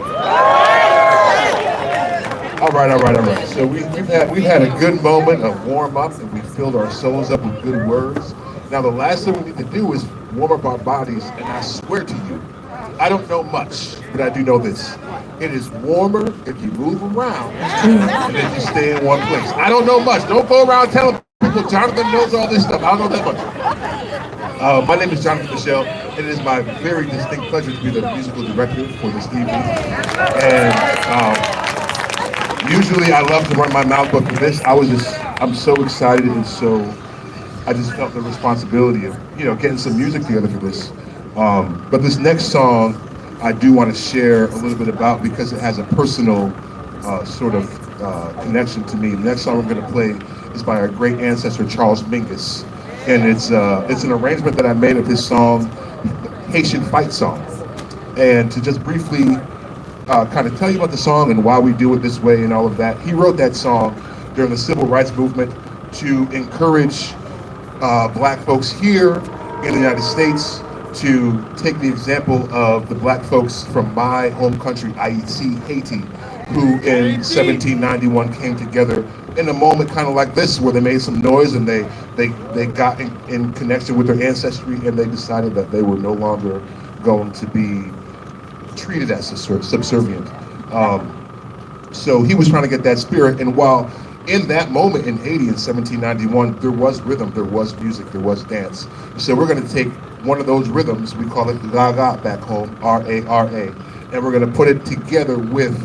All right. So we've had a good moment of warm up, and we filled our souls up with good words. Now the last thing we need to do is warm up our bodies, and I swear to you, I don't know much, but I do know this. It is warmer if you move around and if you stay in one place. I don't know much. Don't go around telling people Jonathan knows all this stuff. I don't know that much. My name is Jonathan Michelle. It is my very distinct pleasure to be the musical director for this evening. And usually I love to run my mouth, but for this, I'm so excited and I just felt the responsibility of, getting some music together for this. But this next song, I do want to share a little bit about because it has a personal connection to me. The next song we're going to play is by our great ancestor, Charles Mingus. And it's an arrangement that I made of his song, Haitian Fight Song. And to just briefly kind of tell you about the song and why we do it this way and all of that, he wrote that song during the civil rights movement to encourage black folks here in the United States to take the example of the black folks from my home country, Haiti, who in 1791 came together in a moment kind of like this, where they made some noise and they got in connection with their ancestry, and they decided that they were no longer going to be treated as subservient. So he was trying to get that spirit, and while in that moment in Haiti in 1791, there was rhythm, there was music, there was dance. So we're going to take one of those rhythms, we call it Gaga back home, R-A-R-A, and we're going to put it together with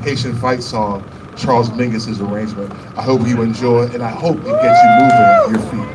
Haitian Fight Song, Charles Mingus' arrangement. I hope you enjoy, and I hope it gets you moving your feet.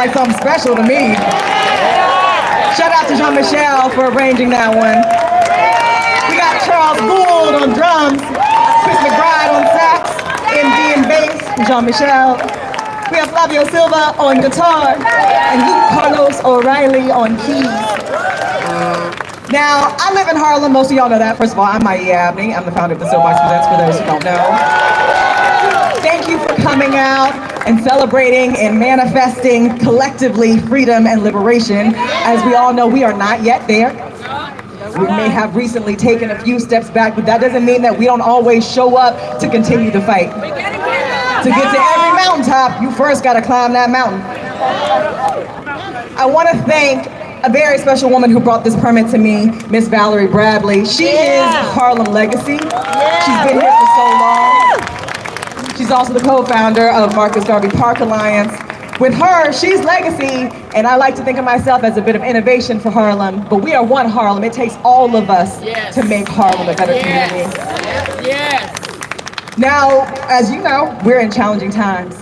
like something special to me. Shout out to Jean-Michel for arranging that one. We got Charles Gould on drums, Chris McBride on sax, MD and bass, Jean-Michel. We have Flavio Silva on guitar, and Luke Carlos O'Reilly on keys. Now, I live in Harlem. Most of y'all know that. First of all, I'm Maya Abney. I'm the founder of the Soapbox Presents, for those who don't know. Thank you for coming out and celebrating and manifesting collectively freedom and liberation. As we all know, we are not yet there. We may have recently taken a few steps back, but that doesn't mean that we don't always show up to continue to fight. To get to every mountaintop, you first gotta climb that mountain. I wanna thank a very special woman who brought this permit to me, Miss Valerie Bradley. She is Harlem Legacy. She's been here for so long. She's also the co-founder of Marcus Garvey Park Alliance. With her, she's legacy, and I like to think of myself as a bit of innovation for Harlem, but we are one Harlem. It takes all of us to make Harlem a better community. Now, as you know, we're in challenging times,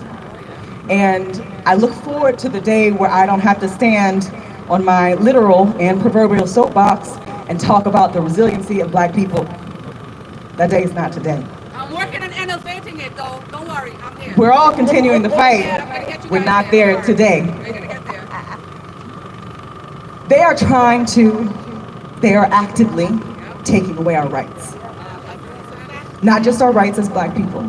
and I look forward to the day where I don't have to stand on my literal and proverbial soapbox and talk about the resiliency of Black people. That day is not today. I'm working on innovating it though. Don't worry, I'm here. We're all continuing the fight. We're not there today. They are actively taking away our rights. Not just our rights as Black people,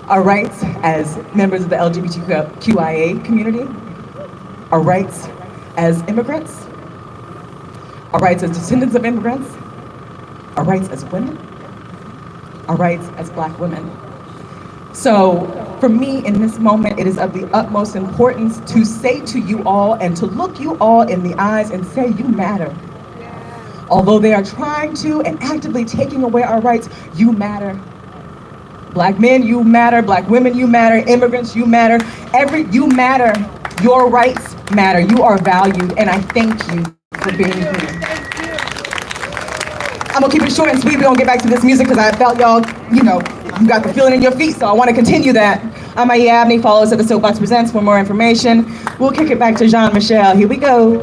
our rights as members of the LGBTQIA community, our rights as immigrants, our rights as descendants of immigrants, our rights as women, our rights as Black women. So for me in this moment, it is of the utmost importance to say to you all and to look you all in the eyes and say, you matter. Although they are trying to and actively taking away our rights, you matter. Black men, you matter. Black women, you matter. Immigrants, you matter. You matter. Your rights matter. You are valued, and I thank you for being here. I'm gonna keep it short and sweet. We're gonna get back to this music because I felt y'all, you got the feeling in your feet, so I want to continue that. I'm Aye Abney. Follow us at The Soapbox Presents for more information. We'll kick it back to Jean-Michel. Here we go.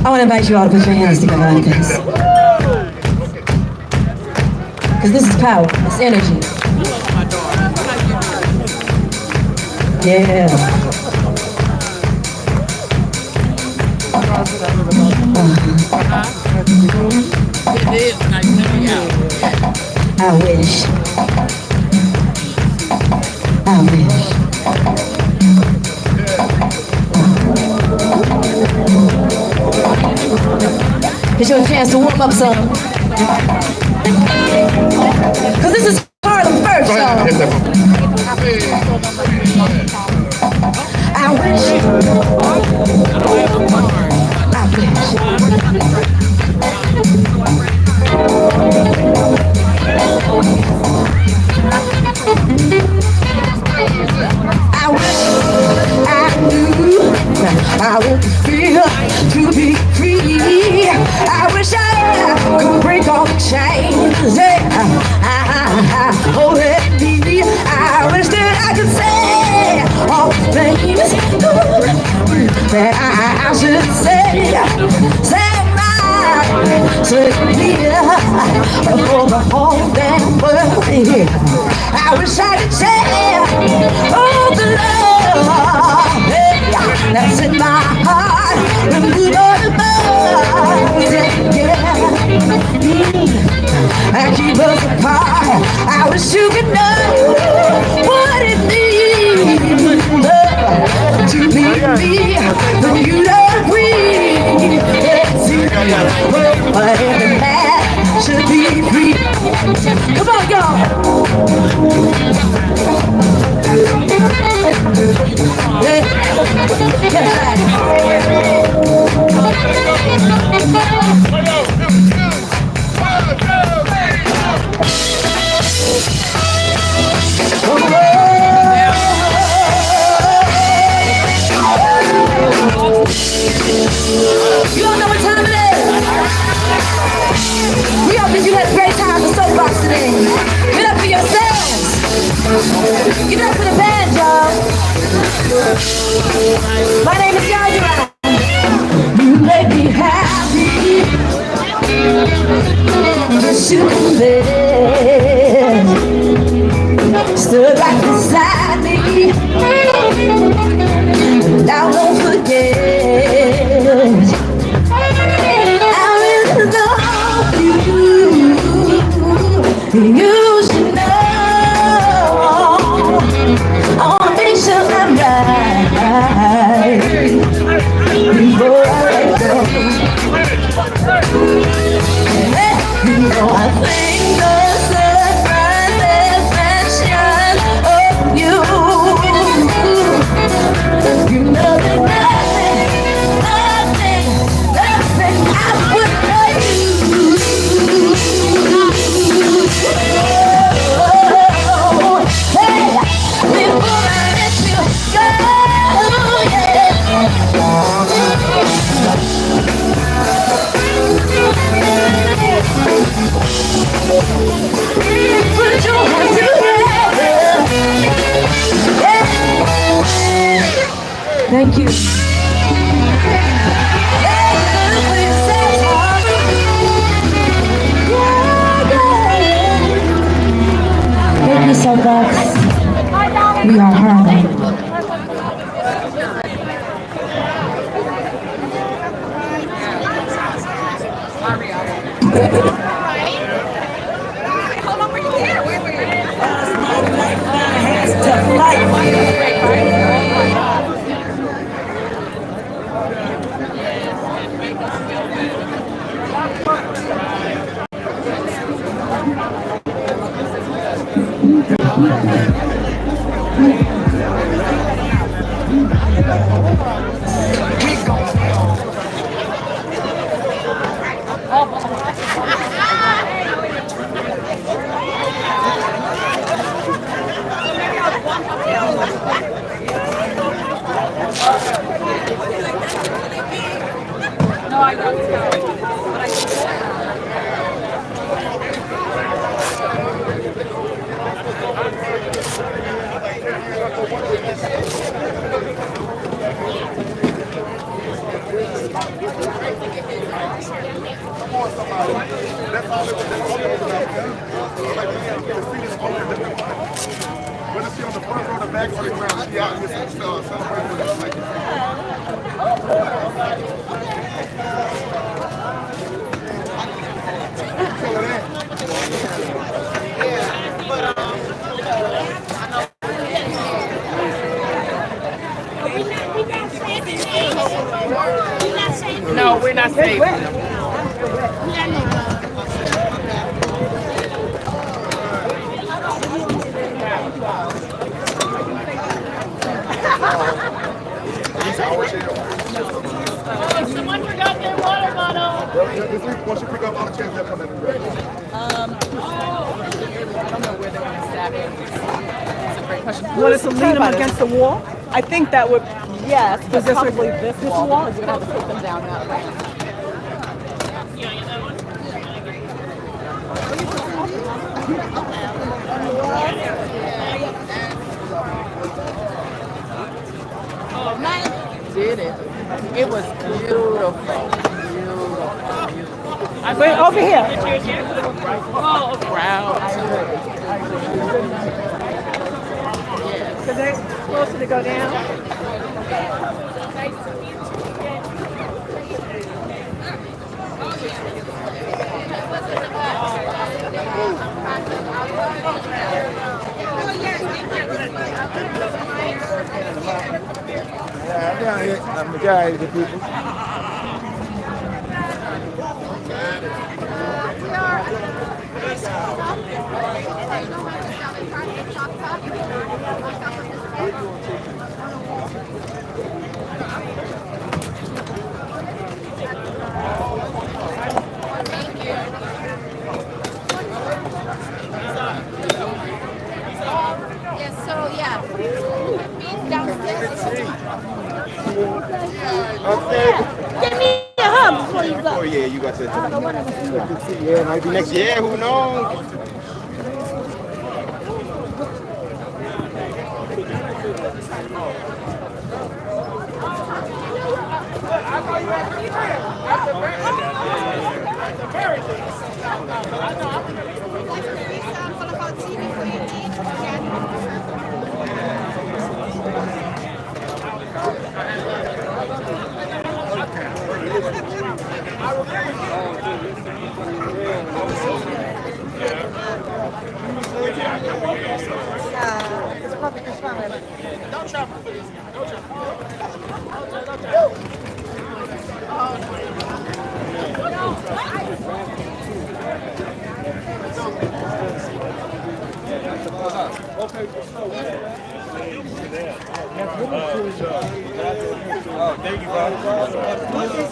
I want to invite you all to put your hands together like this. Because this is power, it's energy. Yeah. I wish. It's your chance to warm up some. Cause this is Harlem first, y'all. I wish. I knew I would feel to be free. I wish I could break all the chains. Oh, let me. I wish that I could say all the things that I should say. For the whole damn world to hear. I wish I could share all the love that's in my heart. Remove all the bugs, and keep us apart. I wish you could know what it means to be me, but you don't agree. But every man should be free. Come on, y'all. You all know what time it is. We hope that you had a great time at the Soapbox today. Get up for yourselves. Get up for the band, y'all. My name is Yaya. You make me happy. Yes, you can stood right beside me. And I won't forget. I really love you. You should know. I wanna make sure I'm right before I let go. You know I think the sunrise reflection of you. You know that nothing I would do. Hey, before I let you go, put your hands together. Thank you. We are Harlem. How long were you here? Wait. No, I don't. Whether she on the front row or the back or the ground, she out here celebrating with us like No, we're not safe. Someone forgot their water bottle. Once you pick up all the chairs, they'll come in and grab it. I don't know where they're going to stack it. That's a great question. Want us to lean them against the wall? I think that would, yes, but this probably would- this This wall. wall is going to have to put them down that way. Did it? It was beautiful. Wait, over here. Oh, crowd. Because they're closer to go down. Yeah, I'm down here. I'm the guy, the people. Yes, so yeah. Downstairs. Give me a hug before you go. Oh yeah, you got that. Yeah, might be next year. Who knows? Oh, thank you, brother.